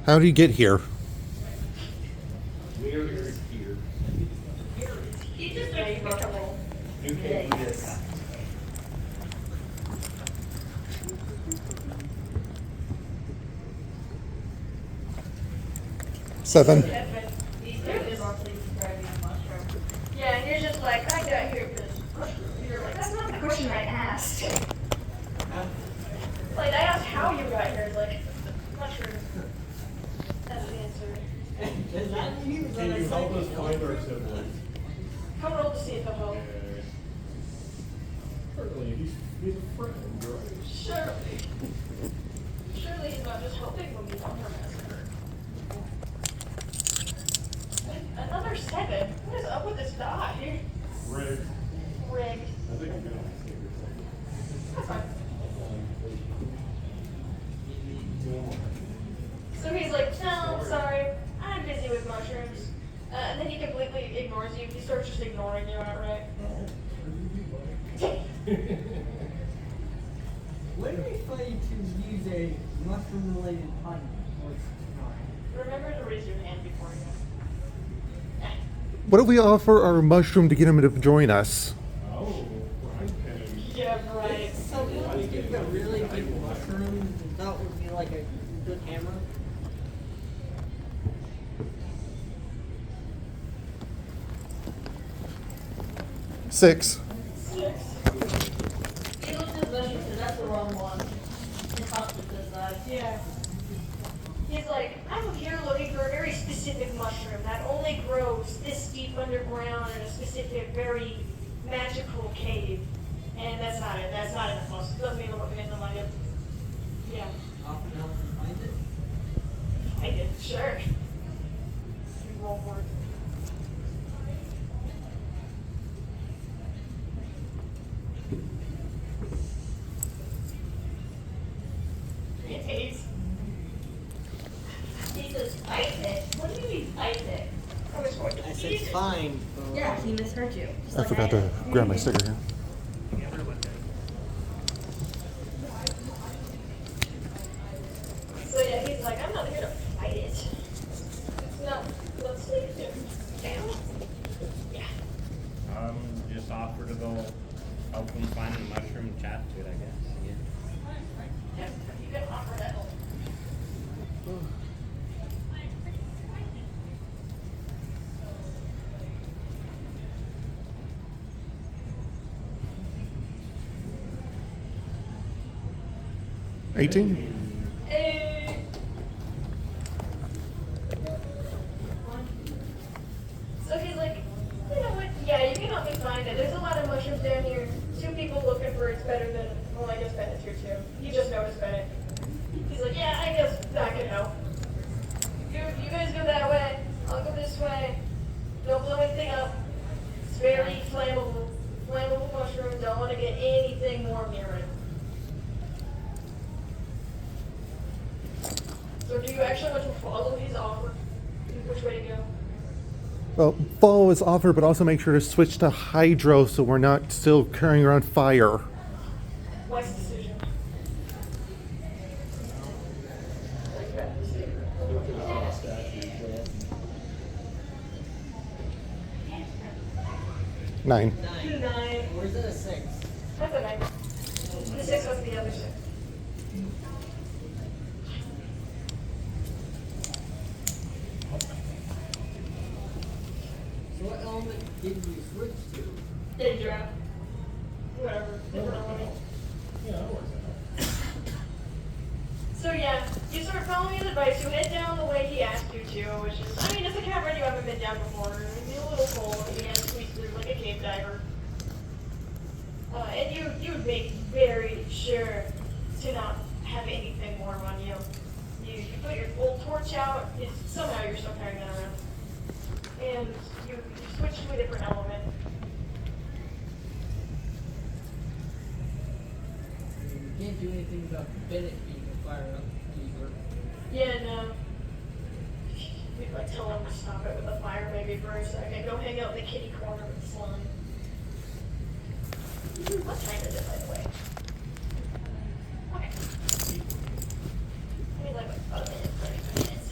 How do you get here? We're here. He just makes me trouble. You can't do this. Seven. Yeah, and you're just like, I got here for this mushroom. You're like, that's not the question I asked. Like, I asked how you got here. It's like, mushroom. That's the answer. Does that mean he was on Can a you help us second find our hill? siblings? Come roll to see if he'll help. Certainly, he's a friend, right? Surely. Surely he's not just helping when we want her massacre. Another 7? What is up with this die? Rick. Rigged. I think I'm gonna have to take your second. That's fine. So he's like, no, sorry, I'm busy with mushrooms. And then he completely ignores you. He starts just ignoring you outright. Wouldn't it be funny to use a mushroom-related pun? Or it's Remember to raise your hand before you. What if we offer our mushroom to get him to join us? Oh, right then. Yeah, right. not? So we want to get a really good mushroom that would be like a good hammer. Six. 6. He looked at the mushroom and that's the wrong one. And Hospice says that. Yeah. He's like, I'm here looking for a very specific mushroom that only grows this deep underground in a specific, very magical cave. And that's not it. That's not in the post. It doesn't even look in the light. Yeah. Often helps you find it. I did. Sure. Roll for it. Eight. He says, fight it. What do you mean fight it? I was going to I said eat it. fine. Yeah, he misheard you. I forgot to grab my sticker here. So yeah, he's like, I'm not here to fight it. It's not, let's leave it down. Yeah. Just offer to go help them find the mushroom and chat to it, I guess. Yeah. Yeah, you can offer that help. $18. So he's like, you know what? Yeah, you can help me find it. There's a lot of mushrooms down here. 2 people looking for it's better than, well, I guess Bennett's here too. You just noticed Bennett. He's like, yeah, I guess that can help. You guys go that way. I'll go this way. Don't blow anything up. It's very flammable. Flammable mushroom. Don't want to get anything more near it. So do you actually want to follow his offer? Which way to go? Well, follow his offer, but also make sure to switch to hydro so we're not still carrying around fire. Wise decision. 9. 9. Or is it a 6? That's a 9. The 6 was the other 6. So what element did you switch to? Danger. Whatever. Different element. Yeah, that works out. So yeah, you start following his advice. You head down the way he asked you to, which is, I mean, it's a cavern you haven't been down before. It'd be a little cold. You have to squeeze through like a cave diver. And you would make very sure to not have anything warm on you. You put your old torch out. Somehow you're still carrying that around. And you switch to a different element. You can't do anything about Bennett being a fire up either. Yeah, no. We'd like tell him to stop it with the fire maybe for a second. Go hang out in the kitty corner with the slime. What time is it, by the way? Okay. Maybe like about a minute, 30 minutes.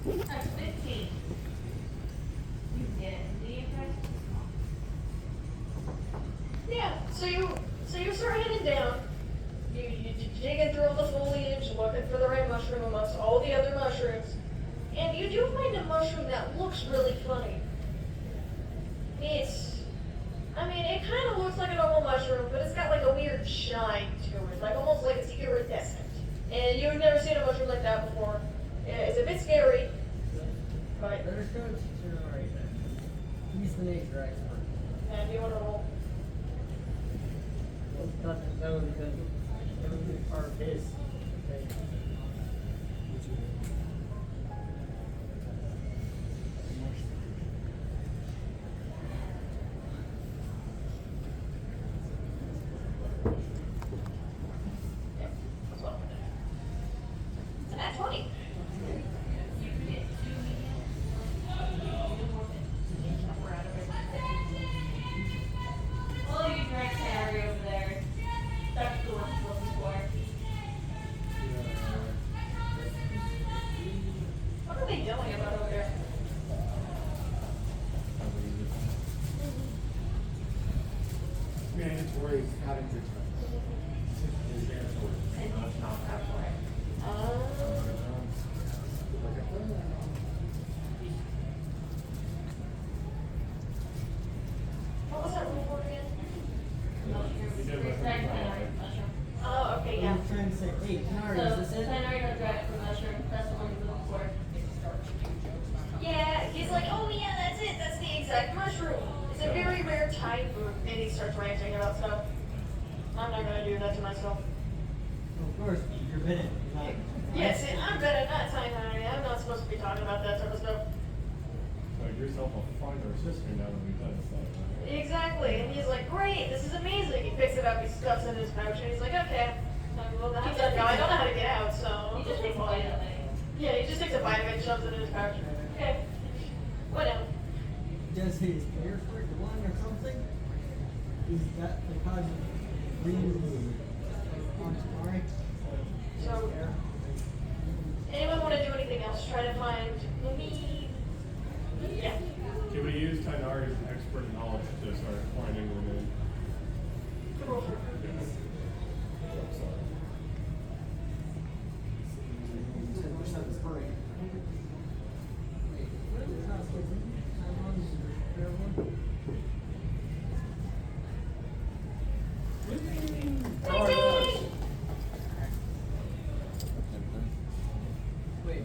That's 15. You get the impression? Yeah, so you start heading down. You digging through all the foliage, looking for the right mushroom amongst all the other mushrooms. And you do find a mushroom that looks really funny. It kind of looks like a normal mushroom, but it's got like a weird shine to it, like almost like it's iridescent. And you've never seen a mushroom like that before. It's a bit scary, but. Better show it to Tenari then. He's the nature expert. And do you want to roll? Doesn't know because it would be part of his thing. It's an 20. Well, you drink Harry over there. That's the one he's looking for. What are they yelling about over there? Mandatory is having to is mandatory. Not halfway. What was that rule for again? We did mushroom Exactly. salad. Mushroom. Oh, okay, yeah. I'm trying to say, hey, Tenari, So, is this it? Tenari don't direct for mushroom. That's the one he's looking for. Yeah, he's like, oh yeah, that's it. That's the exact mushroom. It's a very rare type, and he starts ranting about stuff. I'm not gonna do that to myself. Of course, you're bitten. Not, Yes, I'm better not time. I'm not supposed to be talking about that type of stuff. Like yourself a finder sister now that we've done stuff, right? Exactly, and he's like, great, this is amazing. He picks it up, he stuffs it in his pouch, and he's like, okay. Well, that's it. I don't know how to get out, so. He just takes a bite of it. Yeah, he just takes a bite of it and shoves it in his pouch. Okay. Whatever. does his ears work one or something? Is that the cause of bleeding on Tenari? So, anyone want to do anything else? Try to find me. Yeah. Can we use Tainari's expert knowledge to start finding women? Come over. 10% is free. Wait, what is that? How long is the fair one? Wait.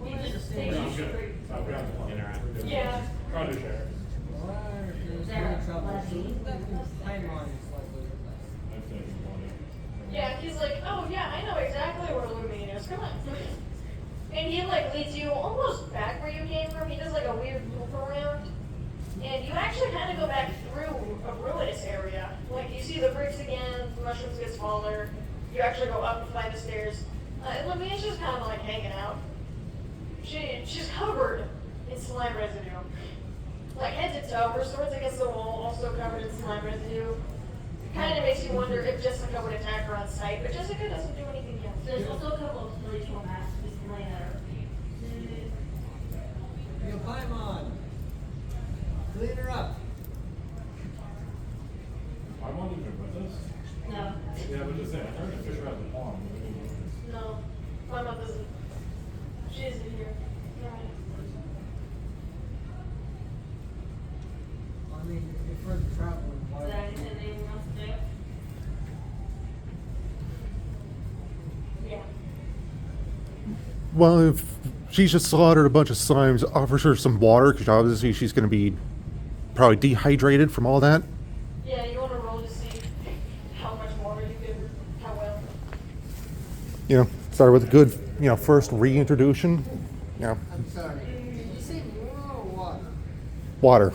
He just We're takes not it good. straight. We have to find Interact. We're good. Yeah. Try to share. Why is There, there trouble? last So week. that means Paimon is likely with us. I think we want it. Yeah, he's like, oh yeah, I know exactly where Lumine is. Come on. And he like leads you almost back where you came from. He does like a weird loop around. And you actually kind of go back through a ruinous area. Like you see the bricks again, the mushrooms get smaller. You actually go up and find the stairs. Lumine's just kind of like hanging out. She's covered in slime residue. Like head to toe, her sword's against the wall, also covered in slime residue. Kind of makes you wonder if Jessica would attack her on sight, but Jessica doesn't do anything else. There's also a couple of spiritual masks just laying at her feet. Yo, Paimon! Clean her up. I want even with us. No. Yeah, but just saying, I heard a fish around the pond. No, my mom doesn't. She isn't here. I mean, if we're traveling, Is why? there anything anyone wants to do? Yeah. Well, if she's just slaughtered a bunch of slimes, offers her some water, because obviously she's going to be probably dehydrated from all that. Yeah, you want to roll to see how much water you give her, how well. You know, start with a good, first reintroduction. I'm sorry. Did you say more or water? Water.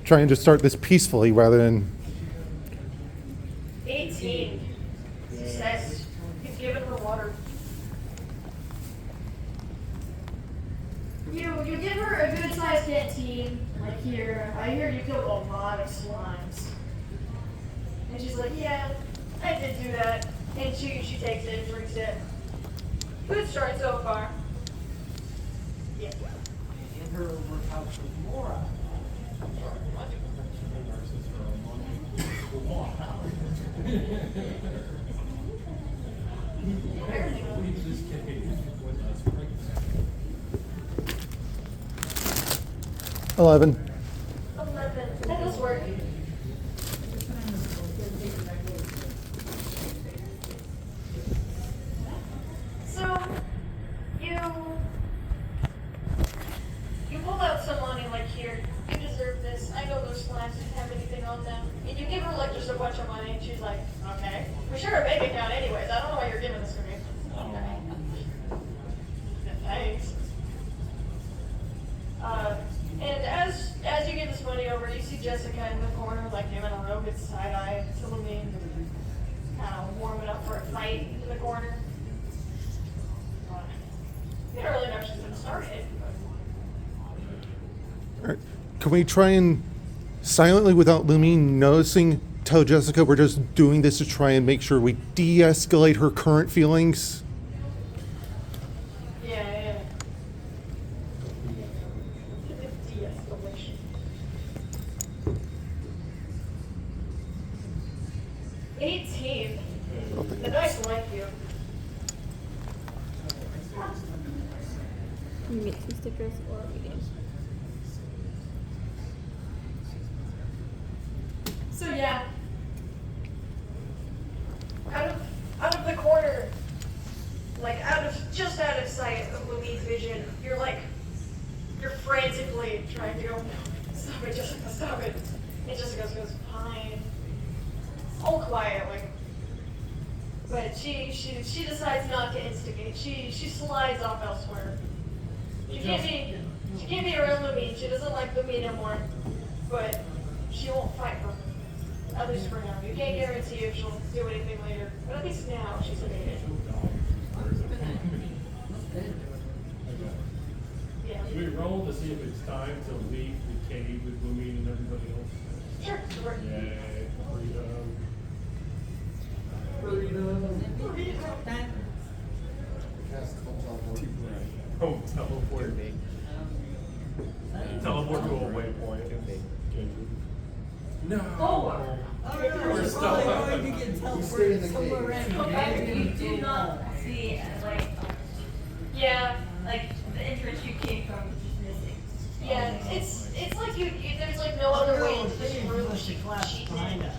Try and just start this peacefully rather than 18. Success. He's giving her water. You give her a good sized canteen, like here. I hear you killed a lot of slimes. And she's like, yeah, I did do that. And she takes it and drinks it. Good start so far. Yeah. And her workouts with Laura. Leave this cage with us right now. 11. 11. That does work. So, you pull out some money like here. You deserve this. I know those slimes didn't have anything on them. And you give her like just a bunch of money and she's like, okay. We share a bank account anyways. I don't know why you're giving this to me. Okay. Thanks. And as you give this money over, you see Jessica in the corner, like giving a real good side eye to Lamine, kind of warming up for a fight in the corner. You don't really know she's been started. All right. Can we try and silently, without Lumine noticing, tell Jessica we're just doing this to try and make sure we de-escalate her current feelings? Yeah. De-escalation. 18. The dice like you. You get 2 stickers or a medium. So yeah, out of the corner, like just out of sight of Lumine's vision, you're frantically trying to go, stop it, Jessica, stop it. And Jessica goes, fine. All quietly. But she decides not to instigate. She slides off elsewhere. She can't be around Lumine. She doesn't like Lumine anymore. But she won't fight her. At least for now. You can't guarantee if she'll do anything later. But at least now she's evaded. Yeah. Should we roll to see if it's time to leave the cave with Lumine and everybody else? Sure. Yay, freedom. Oh, teleport. Teleport to a waypoint. No. We're stuck. You can teleport somewhere random. You do not see, like, Yeah. like the entrance you came from is just missing. Yeah. It's like there's like no other way into this room. The class behind us.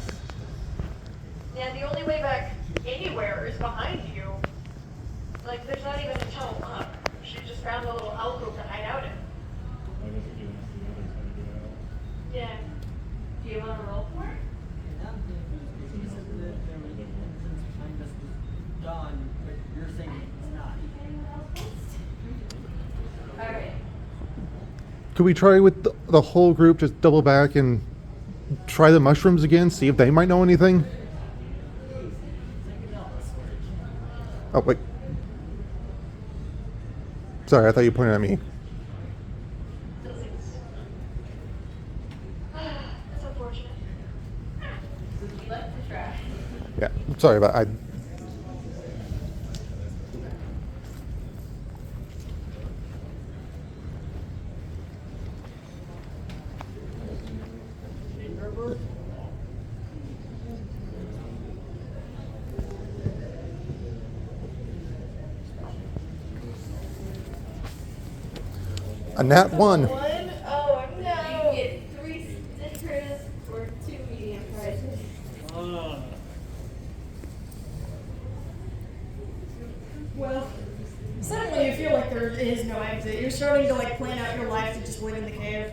Yeah, the only way back anywhere is behind you. Like, there's not even a tunnel up. She just found a little alcove to hide out in. I guess we can ask the others how to get out. Yeah. Do you want to roll for it? Done, but you're saying it's not. Alright. Could we try with the whole group, just double back and try the mushrooms again, see if they might know anything? Oh, wait. Sorry, I thought you pointed at me. That's unfortunate. Would you like to try? Yeah, sorry about I. A nat 1. Oh You no. get 3 stickers or 2 medium prizes. Well, suddenly you feel like there is no exit. You're starting to like plan out your life to just live in the cave.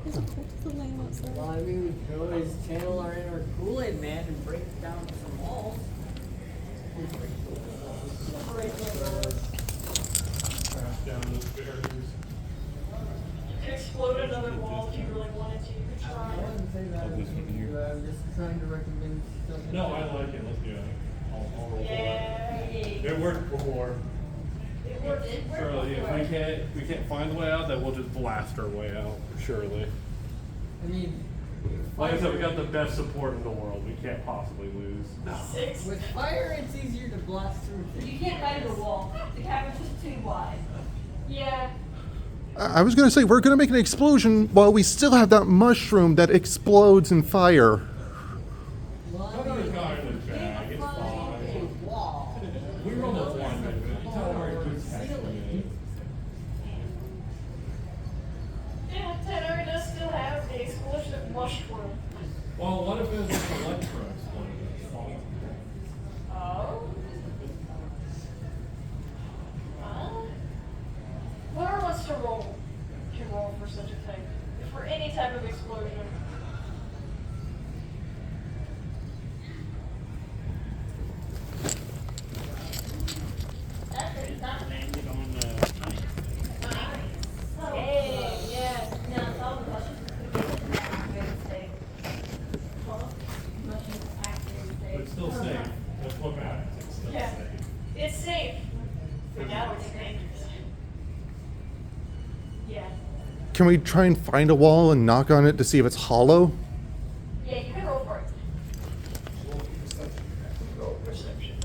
Well, I mean, we could always channel our inner Kool-Aid man and break down some walls. Crash down those barriers. You could explode another wall if you really wanted to. You could I try. wouldn't say that. I'm just trying to recommend something. No, I like it. Let's do it. I'll roll Yeah. for it. It worked before. It worked. Surely, if we can't find the way out, then we'll just blast our way out. Surely. I mean, Like I said, we got the best support in the world. We can't possibly lose. 6. With fire, it's easier to blast through things. You can't fight the wall. The cavern's just too wide. Yeah. I was going to say, we're going to make an explosion while we still have that mushroom that explodes in fire. Hunter's got it in the bag. It's fine. We rolled a 1, but it's not very good technically. Yeah, Tanner does still have the explosive mushroom. Well, what if it was an electro explosion? Oh? Whoever wants to roll can roll for such a thing. For any type of explosion. Landed on the Hey, yeah. Now, it's all the mushrooms. Mushrooms actually But stay. it's still safe. That's what matters. It's still Yeah. safe. It's safe. But now it's dangerous. Yeah. Can we try and find a wall and knock on it to see if it's hollow? Yeah, you can roll for it. Roll perception.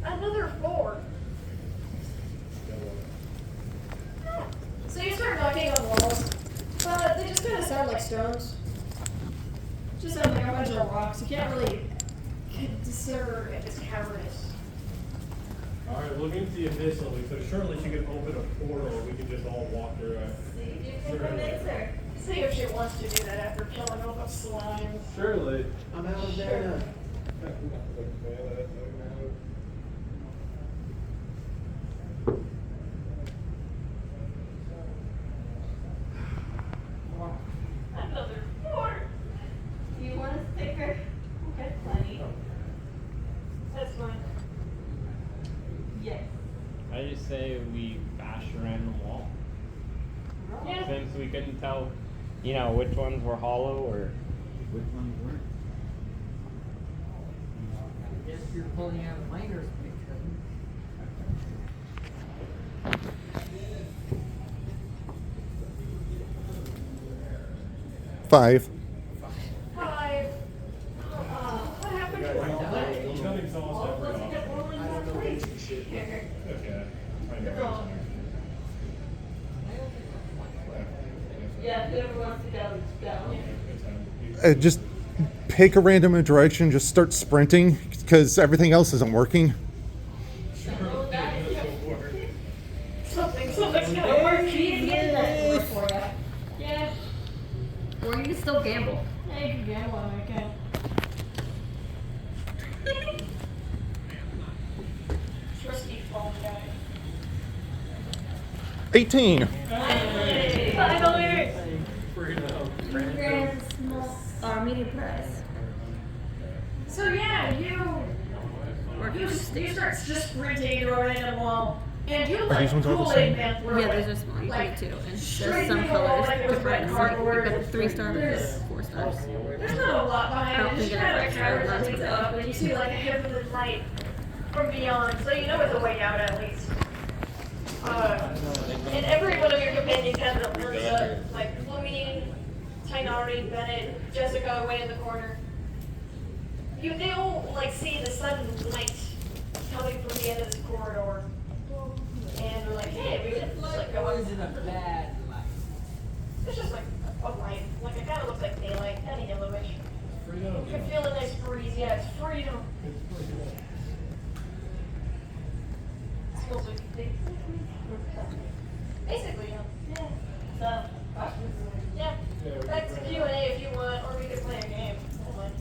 Another 4. So you start knocking on walls, but they just kind of sound like stones. Just sound like a bunch of rocks. You can't really discern if it's cavernous. Alright, look into the abyss only, so surely she could open a portal and we can just all walk through it. See if you can convince her. See if she wants to do that after killing all the slime. Surely. I'm out of there. Another 4. Do you want a sticker? Okay, plenty. That's fine. Yes. I just say we bash a random wall. Yeah. Since we couldn't tell, you know, which ones were hollow or Which ones weren't? I guess you're pulling out a miner's pick, Five. 5. What happened to it? You got exhaust every option. Okay. I know. Yeah, whoever wants to go, go. Just pick a random direction, just start sprinting, because everything else isn't working. Something's gonna work. She's getting that work for you. Yeah. Or you can still gamble. Yeah, you can gamble on it, okay. Trusty phone guy. 18. Finally! Medium prize. So yeah, you start just sprinting to a random wall, and you like these ones all the Kool-Aid same? Man through Yeah, it. those are small. You Like, put it too. And straight there's some through the wall colors like it was different. red It's like cardboard. you've got 3 stars, There's- 4 stars. There's not a lot I behind don't it. It's think just it kind of a affects cavern our that leads runs. up, and you see like a heavenly light from beyond, so you know it's a way out at least. And every one of your companions kind of turns up, like Fleming, Tainari, Bennett, Jessica way in the corner. They all like see the sudden light coming from the end of this corridor, and they're like, "Hey, we should just like go up." Wasn't a bad light. It's just like a light, like it kind of looks like daylight, kind of yellowish. You can feel a nice breeze. Yeah, it's freedom. It smells like basically, yeah. So, yeah. Back to Q&A if you want, or we could play a game. Hold on.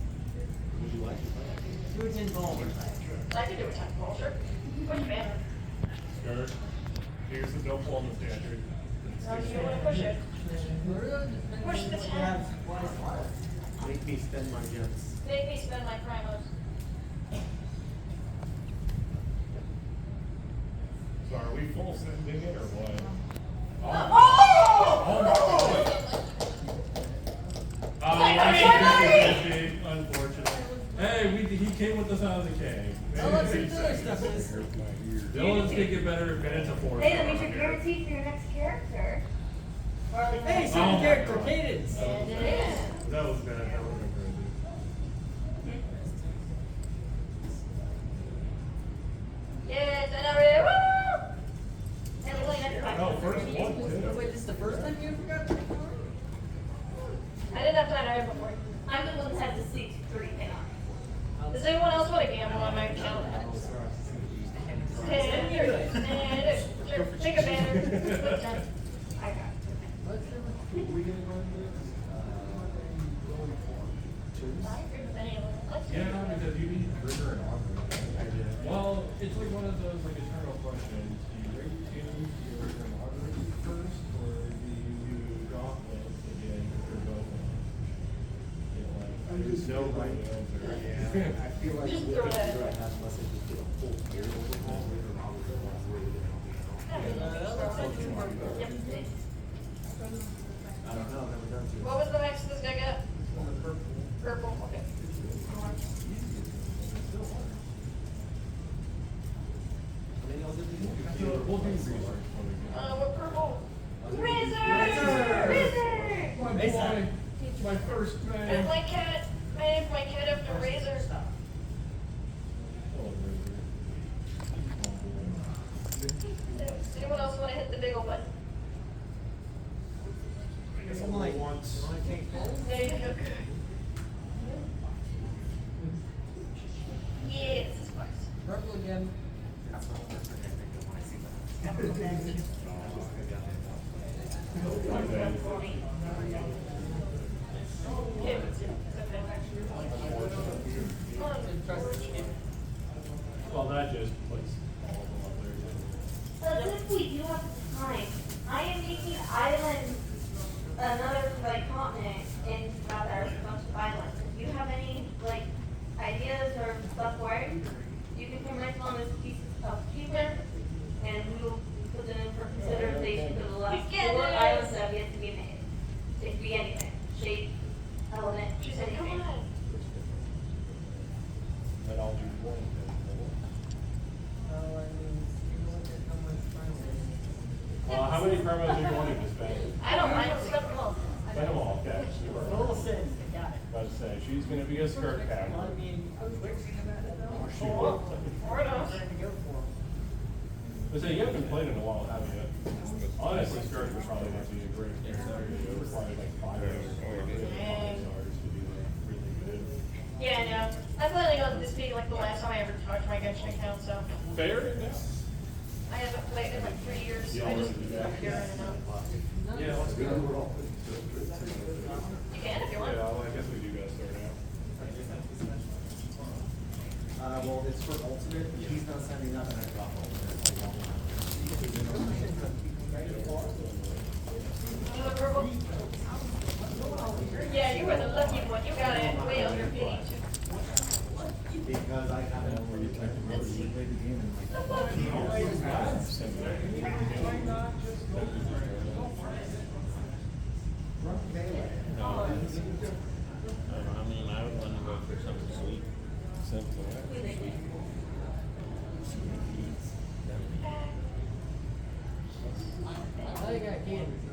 Would you like to play? Do it in bowling. I can do a time ball, sure. Which banner? Skirt. Here's the don't fall in the standard. No, you want to push it. Push the 10. Make me spend my gems. Make me spend my primos. So are we full sending it or what? Oh! Oh my god! Oh, unfortunate. Hey, he came with us out of the cave. Oh, let's see what the other stuff is. Dylan's gonna get better minutes of force. Hey, that means you're guaranteed for your next character. Or at least Hey, next second Oh. character, Cadence. And it is. That was bad. That would have been crazy. Yes, I know, really. Woo! And we're going next time. Oh, first one, too. Wait, this is the first time you forgot to take one? I didn't have time to hire before. I'm the one that has the 6-3 thing on. Does anyone else want to gamble on my account? Sure, take a banner. I got it. Yeah, because you need trigger and auger. Well, it's like one of those like eternal questions. Do you rate tunes, do you trigger and auger first, or do you do gauntlets to get your bow on? You know, like, there's no right answer. Yeah. I feel like Just with throw the that. computer I have, unless I just get a full gear overhaul, later on, I'll really get That looks like two more. Yep. I don't know, never done two. What was the max this guy got? Purple, okay. We'll do research when we get. What purple? My boy, my first man. And my cat. I named my cat after Razor. Does anyone else want to hit the big old button? Once. There you go. Yes, it's spice. Purple again. Well, that just puts all of them up there. So since we do have time, I am making islands, another like continent in South Africa, a bunch of islands. If you have any like ideas or stuff for it, you can come right on this piece of paper, and we will put them in for consideration for the last 4 islands that have yet to be made. It could be anything, shape, element, She said, come anything. on. That all do one thing. Oh, I mean, you look at how much time it is. Well, how many promos do you want to spend? I don't mind. Spend them all. Spend them all, okay. Full send, got it. About to say, she's gonna be a skirt cap. I mean, I was waiting for that though. She will. Or not. Trying to go for him. But say, you haven't played in a while, have you? Honestly, skirts would probably not be a great scenario. It would probably like 5 hours or stars to be like really good. Yeah, I know. I'm planning on this being like the last time I ever touched my Genshin account, so Fair enough. I haven't played in like 3 years. Yeah, I just we'll do that. kept hearing it out. Yeah, let's go. You can if you want. Yeah, well, I guess we do gotta start out. Well, it's for ultimate, he's not sending up and I drop ultimate. Another purple? Yeah, you were the lucky one. You got it way under 82. Because I haven't really played the game in like. I mean, I would want to go for something sweet. Simple. Sweet. I got candy.